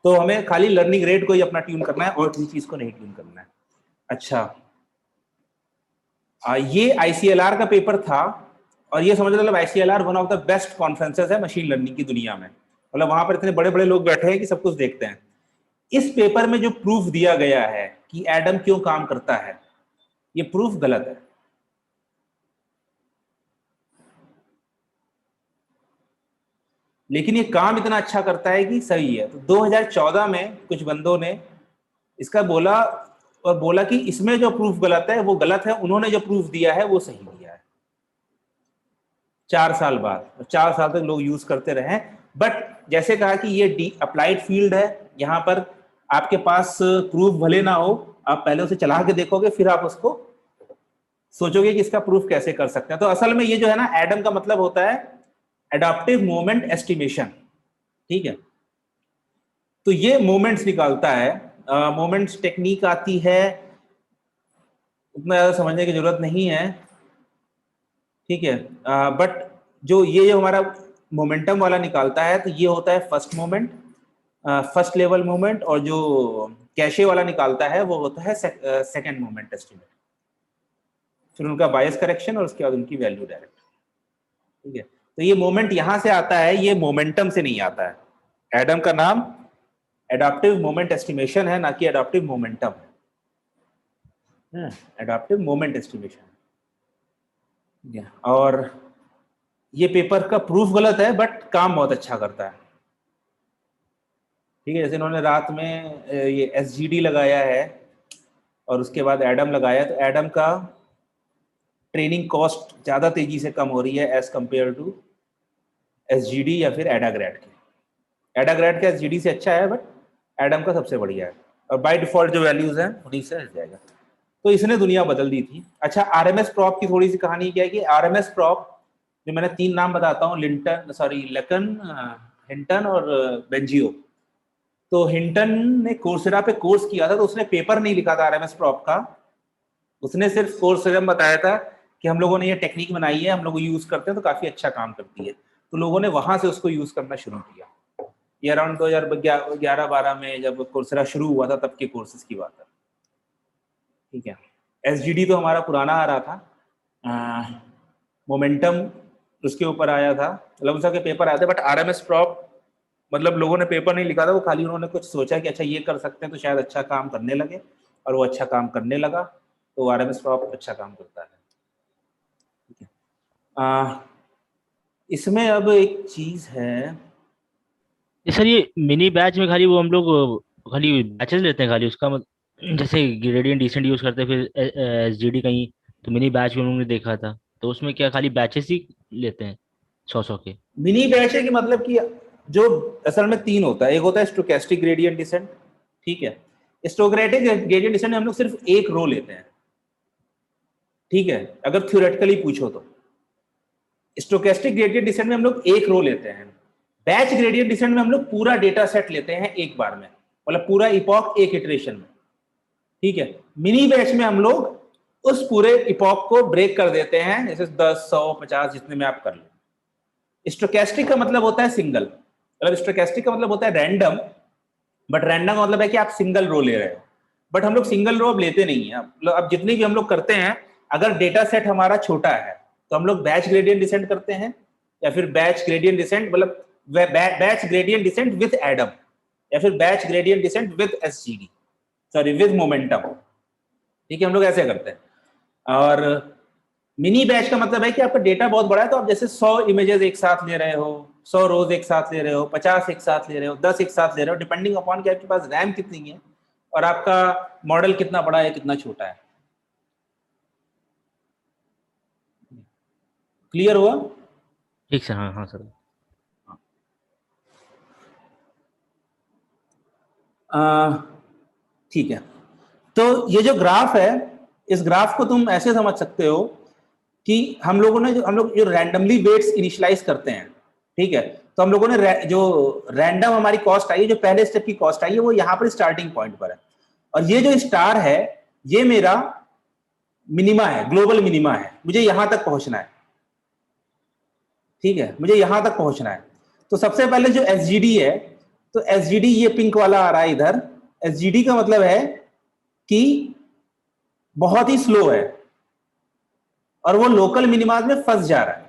तो हमें खाली लर्निंग रेट को ही अपना ट्यून करना है और किसी चीज को नहीं ट्यून करना है। अच्छा, ये आईसीएलआर का पेपर था, और ये समझ लो ICLR one of the best conferences है मशीन लर्निंग की दुनिया में, मतलब वहां पर इतने बड़े बड़े लोग बैठे हैं कि सब कुछ देखते हैं। इस पेपर में जो प्रूफ दिया गया है कि एडम क्यों काम करता है, ये प्रूफ गलत है। लेकिन ये काम इतना अच्छा करता है कि सही है। तो 2014 में कुछ बंदों ने इसका बोला, और बोला कि इसमें जो प्रूफ गलत है वो गलत है, उन्होंने जो प्रूफ दिया है वो सही दिया है। 4 साल बाद, 4 साल तक लोग यूज करते रहे, बट जैसे कहा कि ये अप्लाइड फील्ड है, यहाँ पर आपके पास प्रूफ भले ना हो, आप पहले उसे चला के देखोगे, फिर आप उसको सोचोगे कि इसका प्रूफ कैसे कर सकते हैं। तो असल में ये जो है ना, एडम का मतलब होता है एडाप्टिव मोमेंट एस्टिमेशन। ठीक है, तो ये मोमेंट्स निकालता है, मोमेंट्स टेक्निक आती है, उतना ज्यादा समझने की जरूरत नहीं है। ठीक है, बट जो हमारा मोमेंटम वाला निकालता है, तो ये होता है first moment, first level moment, और जो कैशे वाला निकालता है वो होता है सेकंड मोमेंट एस्टिमेट, फिर उनका बायस करेक्शन और उसके बाद उनकी वैल्यू डायरेक्ट। ठीक है, तो ये मोमेंट यहां से आता है, ये मोमेंटम से नहीं आता है। एडम का नाम एडाप्टिव मोमेंट एस्टिमेशन है, ना कि एडाप्टिव मोमेंटम है, एडाप्टिव मोमेंट एस्टिमेशन। और ये पेपर का प्रूफ गलत है, बट काम बहुत अच्छा करता है। ठीक है, जैसे इन्होंने रात में ये एसजीडी लगाया है और उसके बाद एडम लगाया, तो एडम का ट्रेनिंग कॉस्ट ज्यादा तेजी से कम हो रही है एज कंपेयर टू एसजीडी या फिर एडाग्रेड के। एडाग्रेड का एसजीडी से अच्छा है, बट एडम का सबसे बढ़िया है, और बाय डिफॉल्ट जो वैल्यूज हैं उन्हीं से हट जाएगा। तो इसने दुनिया बदल दी थी। अच्छा, आरएमएस प्रॉप की थोड़ी सी कहानी क्या है कि आरएमएस प्रॉप, जो मैंने 3 नाम बताता हूँ, लेकन, हिंटन और बेंजियो। तो हिंटन ने कोर्सेरा पे कोर्स किया था, तो उसने पेपर नहीं लिखा था आरएमएस प्रॉप का, उसने सिर्फ कोर्सेरा में बताया था कि हम लोगों ने ये टेक्निक बनाई है, हम लोग यूज करते हैं, तो काफी अच्छा काम करती है। तो लोगों ने वहां से उसको यूज करना शुरू किया। ये अराउंड 2011-12 में जब कोर्सेरा शुरू हुआ था, तब के कोर्सेज की बात है। ठीक है, एसजीडी तो हमारा पुराना आ रहा था, मोमेंटम उसके ऊपर आया था, मतलब उसके पेपर आए थे, बट आरएमएस प्रॉप मतलब लोगों ने पेपर नहीं लिखा था, वो खाली उन्होंने कुछ सोचा कि अच्छा ये कर सकते हैं तो शायद अच्छा काम करने लगे, और वो अच्छा काम करने लगा, तो आरएमएस प्रॉप अच्छा काम करता है। ठीक है, इसमें अब एक चीज है, सर ये मिनी बैच में खाली वो हम लोग खाली बैचेस लेते हैं खाली उसका जैसे ग्रेडियंट डिसेंट यूज करते हैं, फिर एसजीडी कहीं, तो मिनी बैच में हम लोगों ने देखा था, तो उसमें क्या खाली बैचेस ही लेते हैं 100 के? मिनी बैच है कि मतलब कि जो असल में 3 होता है, एक होता है स्टोकेस्टिक ग्रेडियंट डिसेंट। ठीक है, स्टोकेस्टिक ग्रेडियंट डिसेंट में हम लोग सिर्फ एक रो लेते हैं, ठीक है, अगर थ्योरेटिकली पूछो तो। स्टोकेस्टिक ग्रेडियंट डिसेंट में हम लोग एक रो लेते हैं, बैच ग्रेडियंट डिसेंट में हम लोग पूरा डेटा सेट लेते हैं एक बार में, मतलब पूरा इपॉक एक इटरेशन में। ठीक है, मिनी बैच में हम लोग उस पूरे इपॉक को ब्रेक कर देते हैं, जैसे 10, 100, 50 जितने में आप कर लो। स्टोकेस्टिक का मतलब होता है सिंगल, मतलब स्टोकेस्टिक का मतलब होता है रैंडम, बट रैंडम मतलब है कि आप सिंगल रो ले रहे हो, बट हम लोग सिंगल रो अब लेते नहीं है। अब जितनी भी हम लोग करते हैं, अगर डेटा सेट हमारा छोटा है तो हम लोग बैच ग्रेडियंट डिसेंट करते हैं, या फिर बैच ग्रेडियंट डिसेंट मतलब batch gradient descent with Adam, या फिर batch gradient descent with SGD, sorry with momentum. ठीक है, हम लोग ऐसे करते हैं। और मिनी बैच का मतलब है कि आपका डेटा बहुत बड़ा है, तो आप जैसे 100 इमेजेस एक साथ ले रहे हो, 100 रोज एक साथ ले रहे हो, 50 एक साथ ले रहे हो, 10 एक साथ ले रहे हो, डिपेंडिंग अपॉन कि आपके पास रैम कितनी है और आपका मॉडल कितना बड़ा है कितना छोटा है। क्लियर हुआ? ठीक सर, हाँ हाँ सर। ठीक है, तो ये जो ग्राफ है, इस ग्राफ को तुम ऐसे समझ सकते हो कि हम लोग जो रैंडमली वेट्स इनिशियलाइज करते हैं, ठीक है, तो हम लोगों ने जो रैंडम हमारी कॉस्ट आई है, जो पहले स्टेप की कॉस्ट आई है, वो यहाँ पर स्टार्टिंग पॉइंट पर है, और ये जो स्टार है ये मेरा मिनिमा है, ग्लोबल मिनिमा है, मुझे यहां तक पहुंचना है। ठीक है, मुझे यहां तक पहुंचना है। तो सबसे पहले जो एसजीडी है, तो एसजीडी ये पिंक वाला आ रहा है इधर। एसजीडी का मतलब है कि बहुत ही स्लो है और वो लोकल मिनिमाज में फंस जा रहा है।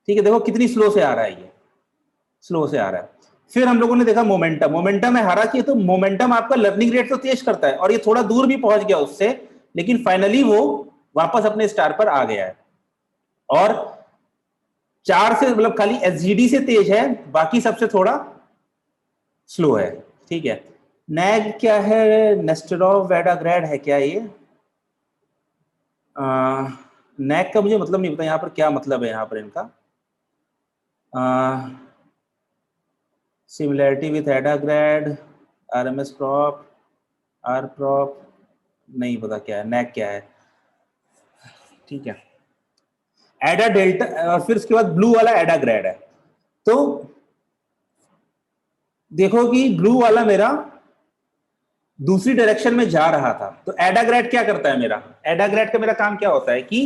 ठीक है, देखो कितनी स्लो से आ रहा है, ये स्लो से आ रहा है। फिर हम लोगों ने देखा मोमेंटम, मोमेंटम है हरा की, तो मोमेंटम आपका लर्निंग रेट तो तेज करता है और ये थोड़ा दूर भी पहुंच गया उससे, लेकिन फाइनली वो वापस अपने स्टार पर आ गया है। और 4 से मतलब खाली एसजीडी से तेज है, बाकी सबसे थोड़ा स्लो है। ठीक है, नैग क्या है, नेस्टेरोव वेडाग्रैड है क्या ये? नैग का मुझे मतलब नहीं पता यहाँ पर क्या मतलब है, यहाँ पर इनका similarity with Adagrad, RMS prop, R prop, नहीं पता क्या है, नैग क्या है। ठीक है, एडा डेल्टा, और फिर उसके बाद ब्लू वाला एडाग्रैड है। तो देखो कि ब्लू वाला मेरा दूसरी डायरेक्शन में जा रहा था, तो एडाग्रैड क्या करता है, मेरा एडाग्रैड का मेरा काम क्या होता है कि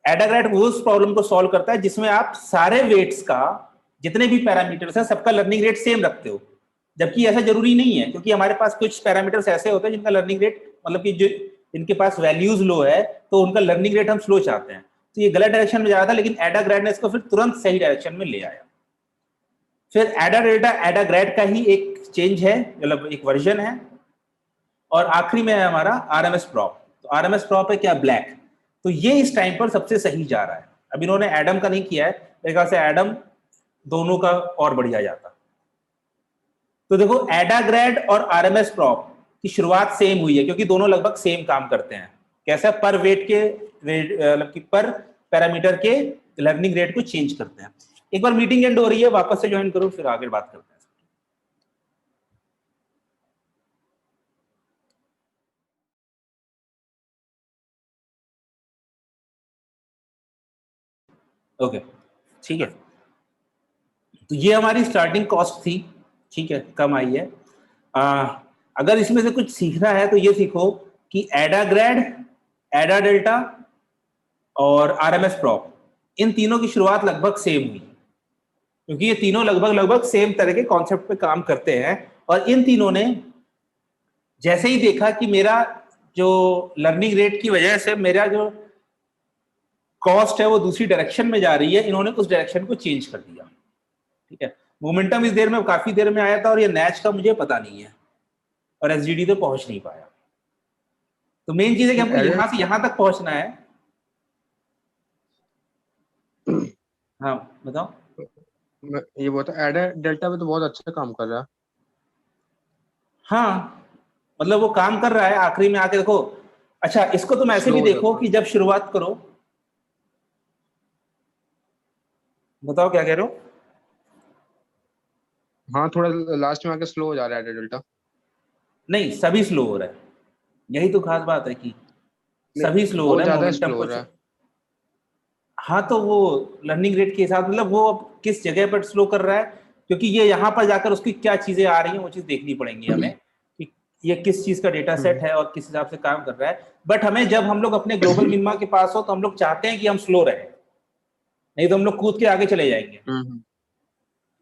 एडाग्रैड वो उस प्रॉब्लम को सॉल्व करता है जिसमें आप सारे वेट्स का, जितने भी पैरामीटर्स हैं, सबका लर्निंग रेट सेम रखते हो, जबकि ऐसा जरूरी नहीं है, क्योंकि हमारे पास कुछ पैरामीटर्स ऐसे होते हैं जिनका लर्निंग रेट मतलब कि जो इनके पास वैल्यूज लो है, तो उनका लर्निंग रेट हम स्लो चाहते हैं। तो ये गलत डायरेक्शन में जा रहा था, लेकिन एडाग्रैड ने इसको फिर तुरंत सही डायरेक्शन में ले आया। फिर एडा डेल्टा एडाग्रैड का ही एक चेंज है, मतलब एक वर्जन है। और आखिरी में है हमारा आरएमएस प्रॉप। तो आरएमएस प्रॉप है क्या, ब्लैक। तो ये इस टाइम पर सबसे सही जा रहा है। अब इन्होंने एडम का नहीं किया है, मेरे ख्याल से एडम दोनों का और बढ़िया जाता। तो देखो एडाग्रैड और आरएमएस प्रॉप की शुरुआत सेम हुई है, क्योंकि दोनों लगभग सेम काम करते हैं। कैसा, पर वेट के मतलब कि पर पैरामीटर के लर्निंग रेट को चेंज करते हैं। एक बार मीटिंग एंड हो रही है, वापस से ज्वाइन करो, फिर आगे बात करते हैं। ओके, ठीक है, तो ये हमारी स्टार्टिंग कॉस्ट थी। ठीक है, कम आई है। अगर इसमें से कुछ सीखना है तो ये सीखो कि एडाग्रैड, एडा डेल्टा और आरएमएस प्रॉप, इन तीनों की शुरुआत लगभग सेम हुई, क्योंकि ये तीनों लगभग लगभग सेम तरह के कॉन्सेप्ट पे काम करते हैं। और इन तीनों ने जैसे ही देखा कि मेरा जो लर्निंग रेट की वजह से मेरा जो कॉस्ट है वो दूसरी डायरेक्शन में जा रही है, इन्होंने उस डायरेक्शन को चेंज कर दिया। ठीक है, मोमेंटम इस देर में काफी देर में आया था, और ये नैच का मुझे पता नहीं है, और एसजीडी तो पहुंच नहीं पाया। तो मेन चीज है कि हमको यहां से यहां तक पहुंचना है। हाँ बताओ। मैं ये बोलता एडा डेल्टा पे तो बहुत अच्छा काम कर रहा है। हाँ, मतलब वो काम कर रहा है, आखिरी में आके देखो। अच्छा, इसको तुम ऐसे स्लो भी हो देखो जाता है। कि जब शुरुआत करो, बताओ क्या कह रहे हो। हाँ, थोड़ा लास्ट में आके स्लो हो जा रहा है एडा डेल्टा। नहीं, सभी स्लो हो रहा है, यही तो खास बात है कि सभी स्लो हो बहुत रहे हैं, ज्यादा मोमेंटम स्लो हो कुछ। रहा है। हाँ तो वो लर्निंग रेट के हिसाब, मतलब वो अब किस जगह पर स्लो कर रहा है, क्योंकि ये यहाँ पर जाकर उसकी क्या चीजें आ रही हैं वो चीज देखनी पड़ेंगी हमें, कि ये किस चीज का डेटा सेट है और किस हिसाब से काम कर रहा है। बट हमें जब हम लोग अपने ग्लोबल मिनिमा के पास हो तो हम लोग चाहते हैं कि हम स्लो रहे, नहीं तो हम लोग कूद के आगे चले जाएंगे। हम्म।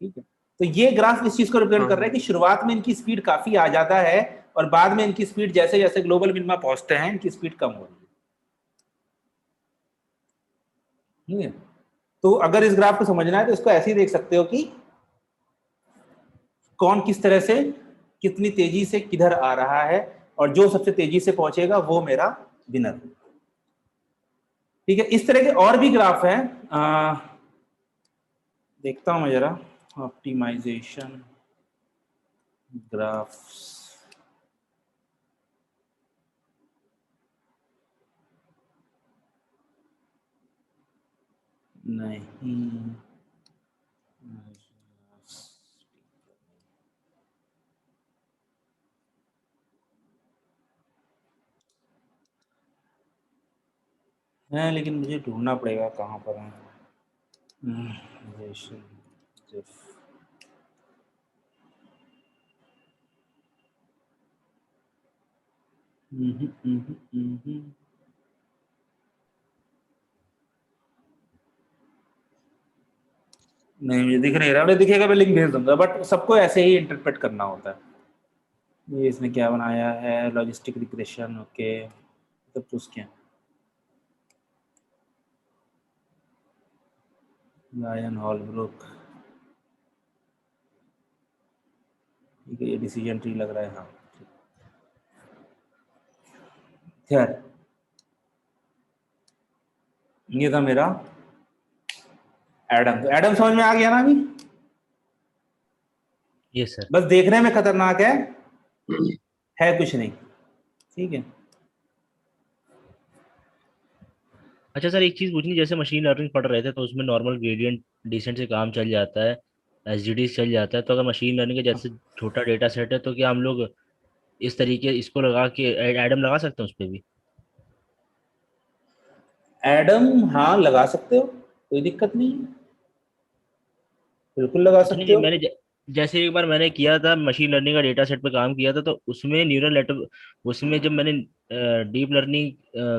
ठीक है, तो ये ग्राफ इस चीज को रिप्रेजेंट हाँ कर रहा है हाँ। कि शुरुआत में इनकी स्पीड काफी आ जाता है और बाद में इनकी स्पीड जैसे जैसे ग्लोबल मिनिमा पहुंचते हैं इनकी स्पीड कम हो रही है। ठीक है, तो अगर इस ग्राफ को समझना है तो इसको ऐसे ही देख सकते हो कि कौन किस तरह से कितनी तेजी से किधर आ रहा है, और जो सबसे तेजी से पहुंचेगा वो मेरा विनर। ठीक है, इस तरह के और भी ग्राफ हैं, देखता हूं मैं जरा, ऑप्टिमाइजेशन ग्राफ्स। नहीं, है लेकिन मुझे ढूंढना पड़ेगा कहाँ पर है। नहीं मुझे दिख नहीं रहा, मुझे दिखेगा मैं लिंक भेज दूंगा, बट सबको ऐसे ही इंटरप्रेट करना होता है। ये इसने क्या बनाया है, लॉजिस्टिक रिग्रेशन, ओके, तब तो क्या लायन हॉलब्रुक, ठीक है, ये डिसीजन ट्री लग रहा है। हाँ खैर, ये था मेरा एडम। तो एडम समझ में आ गया ना अभी? Yes sir. बस देखने में खतरनाक है कुछ नहीं। ठीक है, अच्छा सर, एक चीज़ पूछनी, जैसे मशीन लर्निंग पढ़ रहे थे तो उसमें नॉर्मल ग्रेडियंट डिसेंट से काम चल जाता है, एसजीडी चल जाता है, तो अगर मशीन लर्निंग का जैसे छोटा डेटा सेट है तो क्या हम लोग इस तरीके इसको लगा के एडम लगा सकते हैं उस पर भी? एडम हाँ लगा सकते हो, कोई दिक्कत नहीं है, बिल्कुल लगा अच्छा सकते नहीं, हो। जैसे एक बार मैंने किया था मशीन लर्निंग का डेटा सेट पे काम किया था, तो उसमें न्यूरल नेटवर्क, उसमें जब मैंने डीप लर्निंग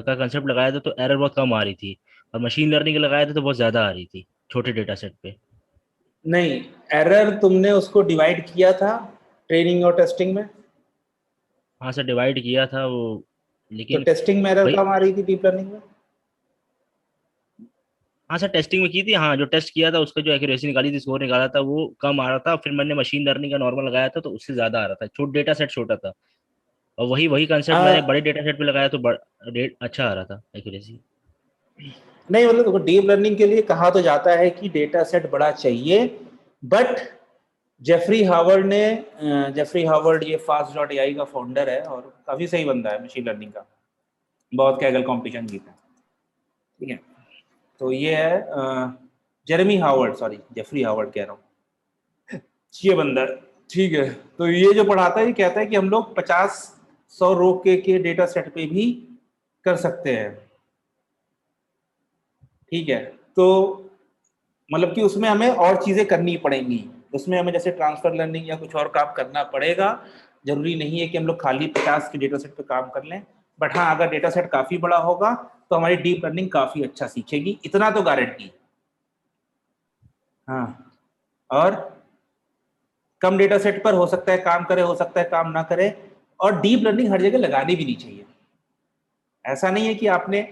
का कंसेप्ट लगाया था तो एरर बहुत कम आ रही थी, और मशीन लर्निंग का लगाया था तो बहुत ज़्यादा आ रही थी छोटे डेटा सेट पे। नहीं, एरर तुमने उसको डिवाइड किया था ट्रेनिंग और टेस्टिंग में, हाँ सर, डिवाइड किया था वो, तो लेकिन टेस्टिंग में एरर वही। कम आ रही थी डीप लर्निंग में। हाँ सर, टेस्टिंग में की थी, हाँ जो टेस्ट किया था उसका जो एक्यूरेसी निकाली थी, स्कोर निकाला था, वो कम आ रहा था, फिर मैंने मशीन लर्निंग का नॉर्मल लगाया था तो उससे ज़्यादा आ रहा था, छोटा डेटा सेट छोटा था, और वही वही कंसेप्ट मैंने आ, बड़े डेटा सेट पे लगाया तो रेट अच्छा आ रहा था एक्यूरेसी। नहीं मतलब देखो, डीप लर्निंग के लिए कहा तो जाता है कि डेटा सेट बड़ा चाहिए, बट जेफरी हावर्ड ये फास्ट डॉट एआई का फाउंडर है और काफी सही बंदा है मशीन लर्निंग का, बहुत कैगल कंपटीशन जीता है। ठीक है, तो ये है Jeremy Howard, sorry Geoffrey Howard कह रहा हूँ, ये बंदा है। ठीक है, तो ये जो पढ़ाता है ये कहता है कि हम लोग 50-100 रो के डेटा सेट पे भी कर सकते हैं। ठीक है, तो मतलब कि उसमें हमें और चीजें करनी पड़ेंगी, उसमें हमें जैसे ट्रांसफर लर्निंग या कुछ और काम करना पड़ेगा। जरूरी नहीं है कि हम लोग खाली 50 के डेटा सेट पे काम कर लें, बट हाँ अगर डेटा सेट काफी बड़ा होगा तो हमारी डीप लर्निंग काफी अच्छा सीखेगी, इतना तो गारंटी। हाँ, और कम डेटा सेट पर हो सकता है काम करे, हो सकता है काम ना करे, और डीप लर्निंग हर जगह लगानी भी नहीं चाहिए। ऐसा नहीं है कि आपने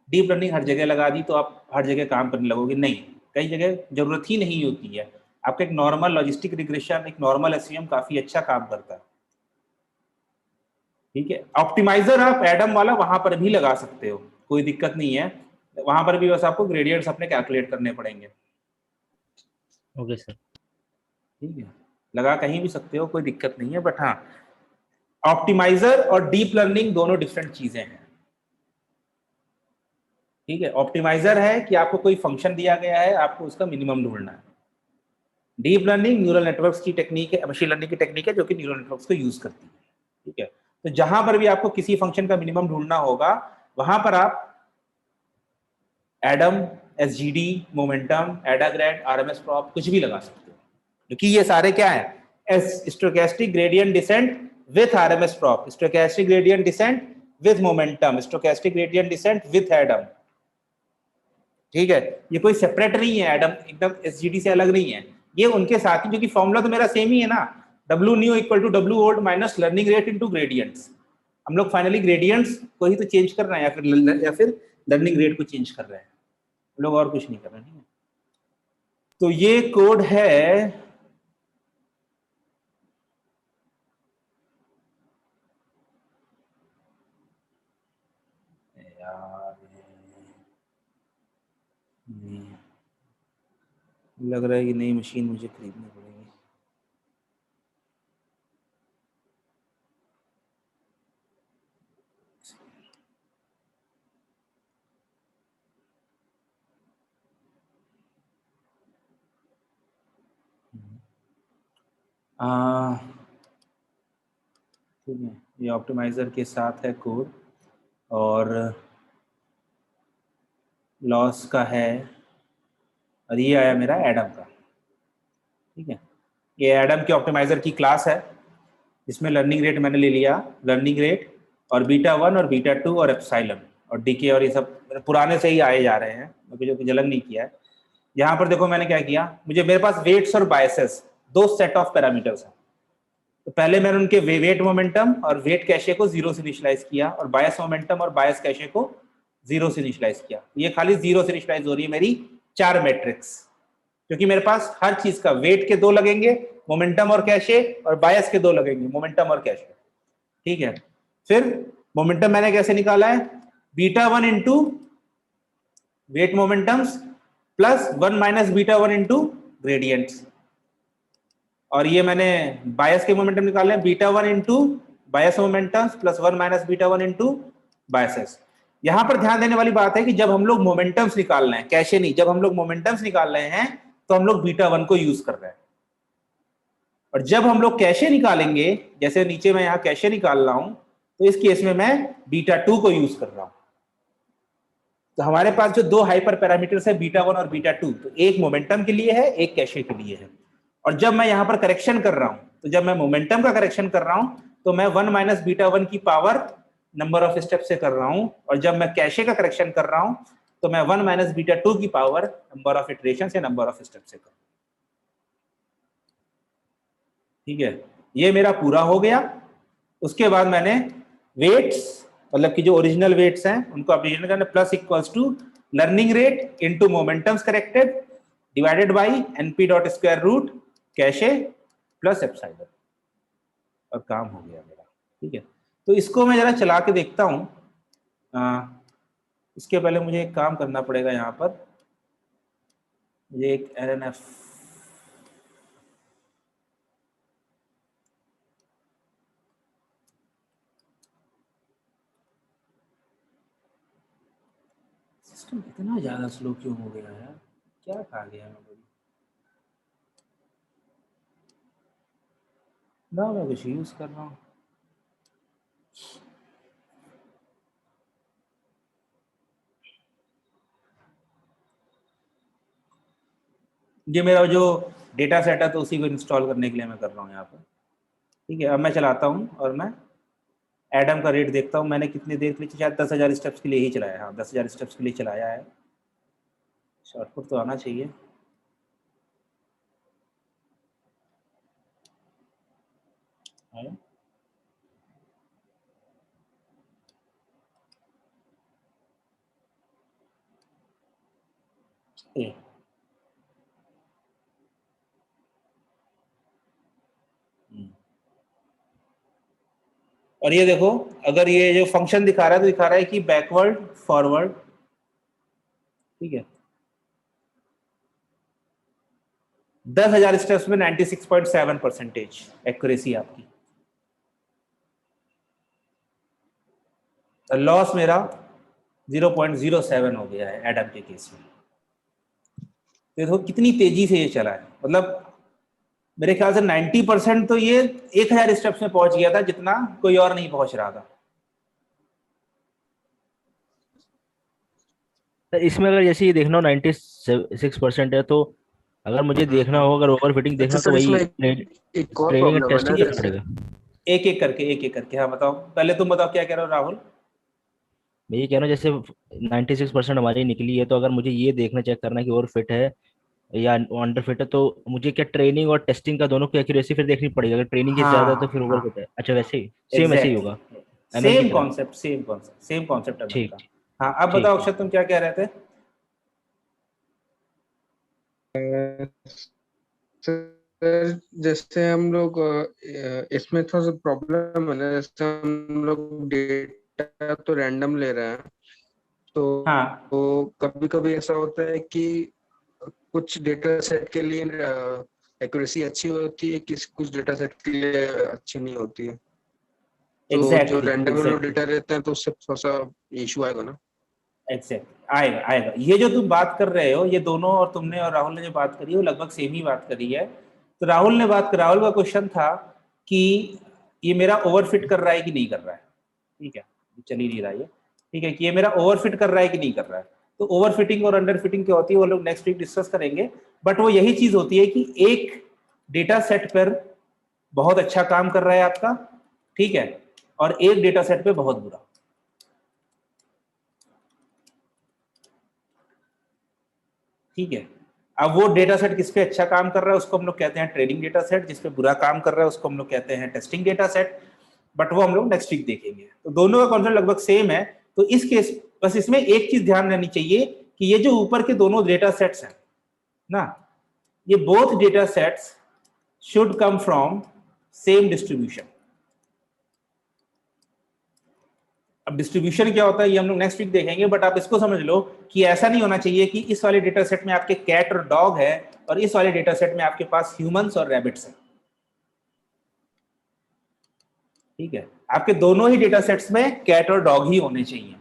डीप लर्निंग हर जगह लगा दी तो आप हर जगह काम करने लगोगे, नहीं, कई जगह जरूरत ही नहीं होती है। आपका एक नॉर्मल लॉजिस्टिक रिग्रेशन, एक नॉर्मल एसवीएम काफी अच्छा काम करता है। ठीक है, ऑप्टिमाइजर आप एडम वाला वहां पर भी लगा सकते हो, कोई दिक्कत नहीं है, वहां पर भी बस आपको ग्रेडियंट्स अपने कैलकुलेट करने पड़ेंगे। Okay sir. ठीक है, लगा कहीं भी सकते हो, कोई दिक्कत नहीं है, बट हाँ ऑप्टिमाइजर और डीप लर्निंग दोनों डिफरेंट चीजें हैं। ठीक है, ऑप्टिमाइजर है कि आपको कोई फंक्शन दिया गया है, आपको उसका मिनिमम ढूंढना है। डीप लर्निंग न्यूरल नेटवर्क्स की टेक्निक है, मशीन लर्निंग की टेक्निक है जो कि न्यूरल नेटवर्क्स को यूज करती है। ठीक है, तो जहां पर भी आपको किसी फंक्शन का मिनिमम ढूंढना होगा वहां पर आप एडम, एसजीडी, मोमेंटम, एडाग्रेड, आरएमएस प्रॉप कुछ भी लगा सकते हो, क्योंकि ये सारे क्या है, stochastic gradient descent with RMS prop, stochastic gradient descent with momentum, stochastic gradient descent with Adam. ठीक है, ये कोई सेपरेट नहीं है, एडम एकदम एसजीडी से अलग नहीं है, ये उनके साथ ही, क्योंकि फॉर्मूला तो मेरा सेम ही है ना, W new equal to W old minus learning rate into gradients. हम लोग फाइनली ग्रेडियंट्स को ही तो चेंज कर रहे हैं, या फिर लर्निंग रेट को चेंज कर रहे हैं, हम लोग और कुछ नहीं कर रहे हैं। ठीक है, तो ये कोड है यार, लग रहा है कि नई मशीन मुझे खरीदनी पड़ेगी। ठीक है, ये ऑप्टिमाइजर के साथ है कोड, और लॉस का है, और ये आया मेरा एडम का। ठीक है, ये एडम के ऑप्टिमाइजर की क्लास है, जिसमें लर्निंग रेट मैंने ले लिया, लर्निंग रेट और बीटा 1 और बीटा 2 और एप्सिलॉन और डीके, और ये सब पुराने से ही आए जा रहे हैं, अभी जो जलन नहीं किया है। यहाँ पर देखो मैंने क्या किया, मेरे पास वेट्स और बायसेस दो सेट ऑफ पैरामीटर्स हैं, तो पहले मैंने उनके वेट मोमेंटम और वेट कैशे को 0 से इनिशियलाइज किया, और बायस मोमेंटम और बायस कैशे को 0 से इनिशियलाइज किया। ये खाली 0 से इनिशियलाइज हो रही है मेरी 4 मैट्रिक्स, क्योंकि मेरे पास हर चीज का वेट के 2 लगेंगे, मोमेंटम और कैशे, और बायस के 2 लगेंगे, मोमेंटम और कैशे। ठीक है, फिर मोमेंटम मैंने कैसे निकाला है, beta 1 into weight momentums plus 1 minus beta 1 into gradients, और ये मैंने बायस के मोमेंटम निकाले हैं, beta 1 into bias momentums plus 1 minus beta 1 into biases. यहां पर ध्यान देने वाली बात है कि जब हम लोग मोमेंटम्स निकाल रहे हैं, कैशे नहीं, जब हम लोग मोमेंटम्स निकाल रहे हैं तो हम लोग बीटा 1 को यूज कर रहे हैं, और जब हम लोग कैशे निकालेंगे, जैसे नीचे मैं यहाँ कैशे निकाल रहा हूं, तो इस केस में मैं बीटा 2 को यूज कर रहा हूं। तो हमारे पास जो 2 हाइपर पैरामीटर्स है, बीटा 1 और बीटा 2, तो एक मोमेंटम के लिए है, एक कैशे के लिए है। और जब मैं यहाँ पर करेक्शन कर रहा हूं, तो जब मैं मोमेंटम का करेक्शन कर रहा हूं, तो मैं 1 माइनस बीटा 1 की पावर नंबर ऑफ स्टेप से कर रहा हूं, और जब मैं कैशे का करेक्शन कर रहा हूं, तो मैं 1 माइनस बीटा 2 की पावर नंबर ऑफ इटरेशन से, नंबर ऑफ स्टेप से कर रहा हूं। ठीक है, ये मेरा पूरा हो गया। उसके बाद मैंने वेट्स, मतलब कि जो ओरिजिनल वेट्स हैं उनको अपडेट करना, plus equals to learning rate into momentums corrected divided by NP dot square root cache plus epsilon, और काम हो गया मेरा। ठीक है, तो इसको मैं जरा चला के देखता हूं। इसके पहले मुझे एक काम करना पड़ेगा, यहाँ पर मुझे एक एलएनएफ सिस्टम इतना ज्यादा स्लो क्यों हो गया है, क्या खा गया मैं कुछ यूज कर रहा हूँ। ये मेरा जो डेटा सेट है, तो उसी को इंस्टॉल करने के लिए मैं कर रहा हूँ यहाँ पर। ठीक है, अब मैं चलाता हूँ और मैं एडम का रेट देखता हूँ, मैंने कितनी देर के लिए, शायद 10,000 स्टेप्स के लिए ही चलाया है। हाँ, 10,000 स्टेप्स के लिए चलाया है, शॉर्टकट तो आना चाहिए। है? और ये देखो, अगर ये जो फंक्शन दिखा रहा है, तो दिखा रहा है कि बैकवर्ड फॉरवर्ड। ठीक है, 10,000 स्टेप्स में 96.7% एक्यूरेसी आपकी। लॉस मेरा 0.07 हो गया है एडम के केस में। देखो कितनी तेजी से ये चला है, मतलब मेरे ख्याल से 90% तो ये 1,000 स्टेप्स में पहुंच गया था, जितना कोई और नहीं पहुंच रहा था। तो इसमें अगर जैसे ये देखना हो 96% है, तो अगर मुझे देखना हम्म। हो, अगर ओवर फिटिंग अच्छा देखना, तो सर, वही इसमें एक और ट्रेनिंग और प्रॉब्लम है ना, टेस्टिंग करना जैसे पड़ेगा। एक एक करके हाँ बताओ, पहले तुम बताओ क्या कह रहे हो राहुल। मैं ये कह रहा हूँ, जैसे 96% हमारी निकली है, तो अगर मुझे ये देखना, चेक करना कि ओवर फिट है या अंडर फिट है, तो मुझे क्या ट्रेनिंग और टेस्टिंग का दोनों की एक्यूरेसी फिर देखनी पड़ेगी? अगर ट्रेनिंग की ज्यादा है तो फिर हाँ ओवर हाँ फिट है। अच्छा, वैसे ही सेम ऐसे ही होगा एग्जैक्टली, एमएल की सेम तरह। Concept same concept same concept ML ठीक का। ठीक। हाँ अब ठीक बताओ ठीक। अक्षत, तुम क्या कह रहे थे। सर जैसे हम लोग इसमें थोड़ा सा प्रॉब्लम है ना, जैसे हम लोग डेटा तो रैंडम ले रहे हैं, तो हाँ कभी कभी ऐसा होता है कि कुछ डेटा सेट के लिए एक्यूरेसी अच्छी होती है, कुछ डेटा सेट के लिए अच्छी नहीं होती है। तो जो एग्जैक्टली रैंडम एग्जैक्टली डेटा रहते हैं तो उससे थोड़ा सा इशू आएगा ना। एग्जैक्टली आएगा आएगा। ये जो तुम बात कर रहे हो, ये दोनों और तुमने और राहुल ने जो बात करी है वो लगभग सेम ही बात करी है। तो राहुल का क्वेश्चन था कि ये मेरा ओवरफिट कर रहा है कि नहीं कर रहा है। ठीक है, चल ही नहीं रहा है, ठीक है, कि ये मेरा ओवरफिट कर रहा है कि नहीं कर रहा है। तो ओवरफिटिंग और अंडर फिटिंग क्या होती है वो लोग नेक्स्ट वीक डिस्कस करेंगे। बट वो यही चीज होती है कि एक डेटा सेट पर बहुत अच्छा काम कर रहा है आपका, ठीक है, और एक डेटा सेट पे बहुत बुरा। ठीक है, अब वो डेटा सेट किस पे अच्छा काम कर रहा है उसको हम लोग कहते हैं ट्रेनिंग डेटा सेट, जिस पे बुरा काम कर रहा है उसको हम लोग कहते हैं टेस्टिंग डेटा सेट। बट वो हम लोग नेक्स्ट वीक देखेंगे। तो दोनों का कॉन्सेप्ट लगभग सेम है। तो इस केस बस इसमें एक चीज ध्यान रहनी चाहिए कि ये जो ऊपर के दोनों डेटा सेट्स हैं ना, ये both data sets should come from same distribution. अब डिस्ट्रीब्यूशन क्या होता है ये हम लोग नेक्स्ट वीक देखेंगे, बट आप इसको समझ लो कि ऐसा नहीं होना चाहिए कि इस वाले डेटा सेट में आपके कैट और डॉग है और इस वाले डेटा सेट में आपके पास ह्यूमंस और रैबिट्स है। ठीक है, आपके दोनों ही डेटा सेट्स में कैट और डॉग ही होने चाहिए,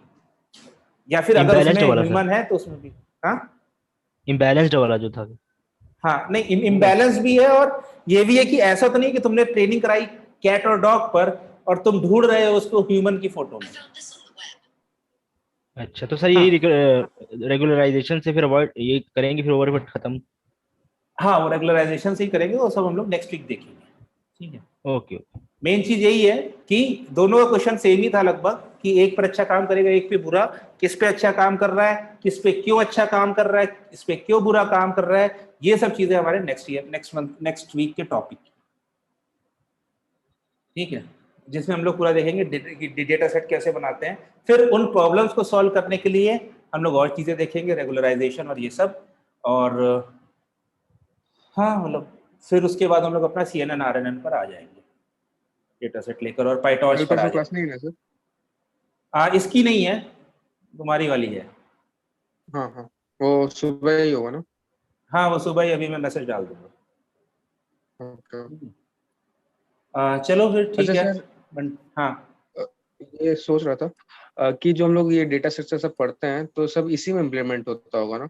या फिर अगर उसमें इम्बैलेंस्ड वाला सर, ह्यूमन है तो उसमें भी। हाँ इम्बैलेंस्ड वाला जो था, हाँ, नहीं वो कैसे? इम्बैलेंस भी है, और ये भी है कि ऐसा तो नहीं कि तुमने ट्रेनिंग कराई कैट और डॉग पर और तुम ढूंढ रहे हो उसको ह्यूमन की फोटो में। अच्छा, तो सर यही हाँ रेगुलराइजेशन से फिर अवॉइड ये करेंगे, फिर ओवरफिट खत्म। हाँ, वो रेगुलराइजेशन से ही करेंगे, वो सब हम लोग नेक्स्ट वीक देखेंगे। ठीक है, ओके ओके। मेन चीज यही है कि दोनों का क्वेश्चन सेम ही था लगभग, कि एक पर अच्छा काम करेगा एक पे बुरा। किस पे अच्छा काम कर रहा है, किस पे क्यों अच्छा काम कर रहा है, किस पे क्यों बुरा काम कर रहा है, ये सब चीजें हमारे next year next month next week के टॉपिक। ठीक है, जिसमें हम लोग पूरा देखेंगे डेटा सेट कैसे बनाते हैं, फिर उन प्रॉब्लम्स को सॉल्व करने के लिए हम लोग और चीजें देखेंगे, रेगुलराइजेशन और ये सब। और हाँ मतलब फिर उसके बाद हम लोग अपना CNN RNN पर आ जाएंगे, डेटा सेट लेकर, और पाइटॉर्च कल पर आ परसों क्लास जाएंगे। नहीं है ना सर? इसकी नहीं है, तुम्हारी वाली है। हाँ हाँ, वो सुबह ही होगा ना? हाँ वो सुबह ही, अभी मैं मैसेज डाल दूंगा। ओके। चलो फिर ठीक अच्छा है। सर, हाँ अ, ये सोच रहा था कि जो हम लोग ये डेटा स्ट्रक्चर सब पढ़ते हैं तो सब इसी में इम्प्लीमेंट होता होगा ना?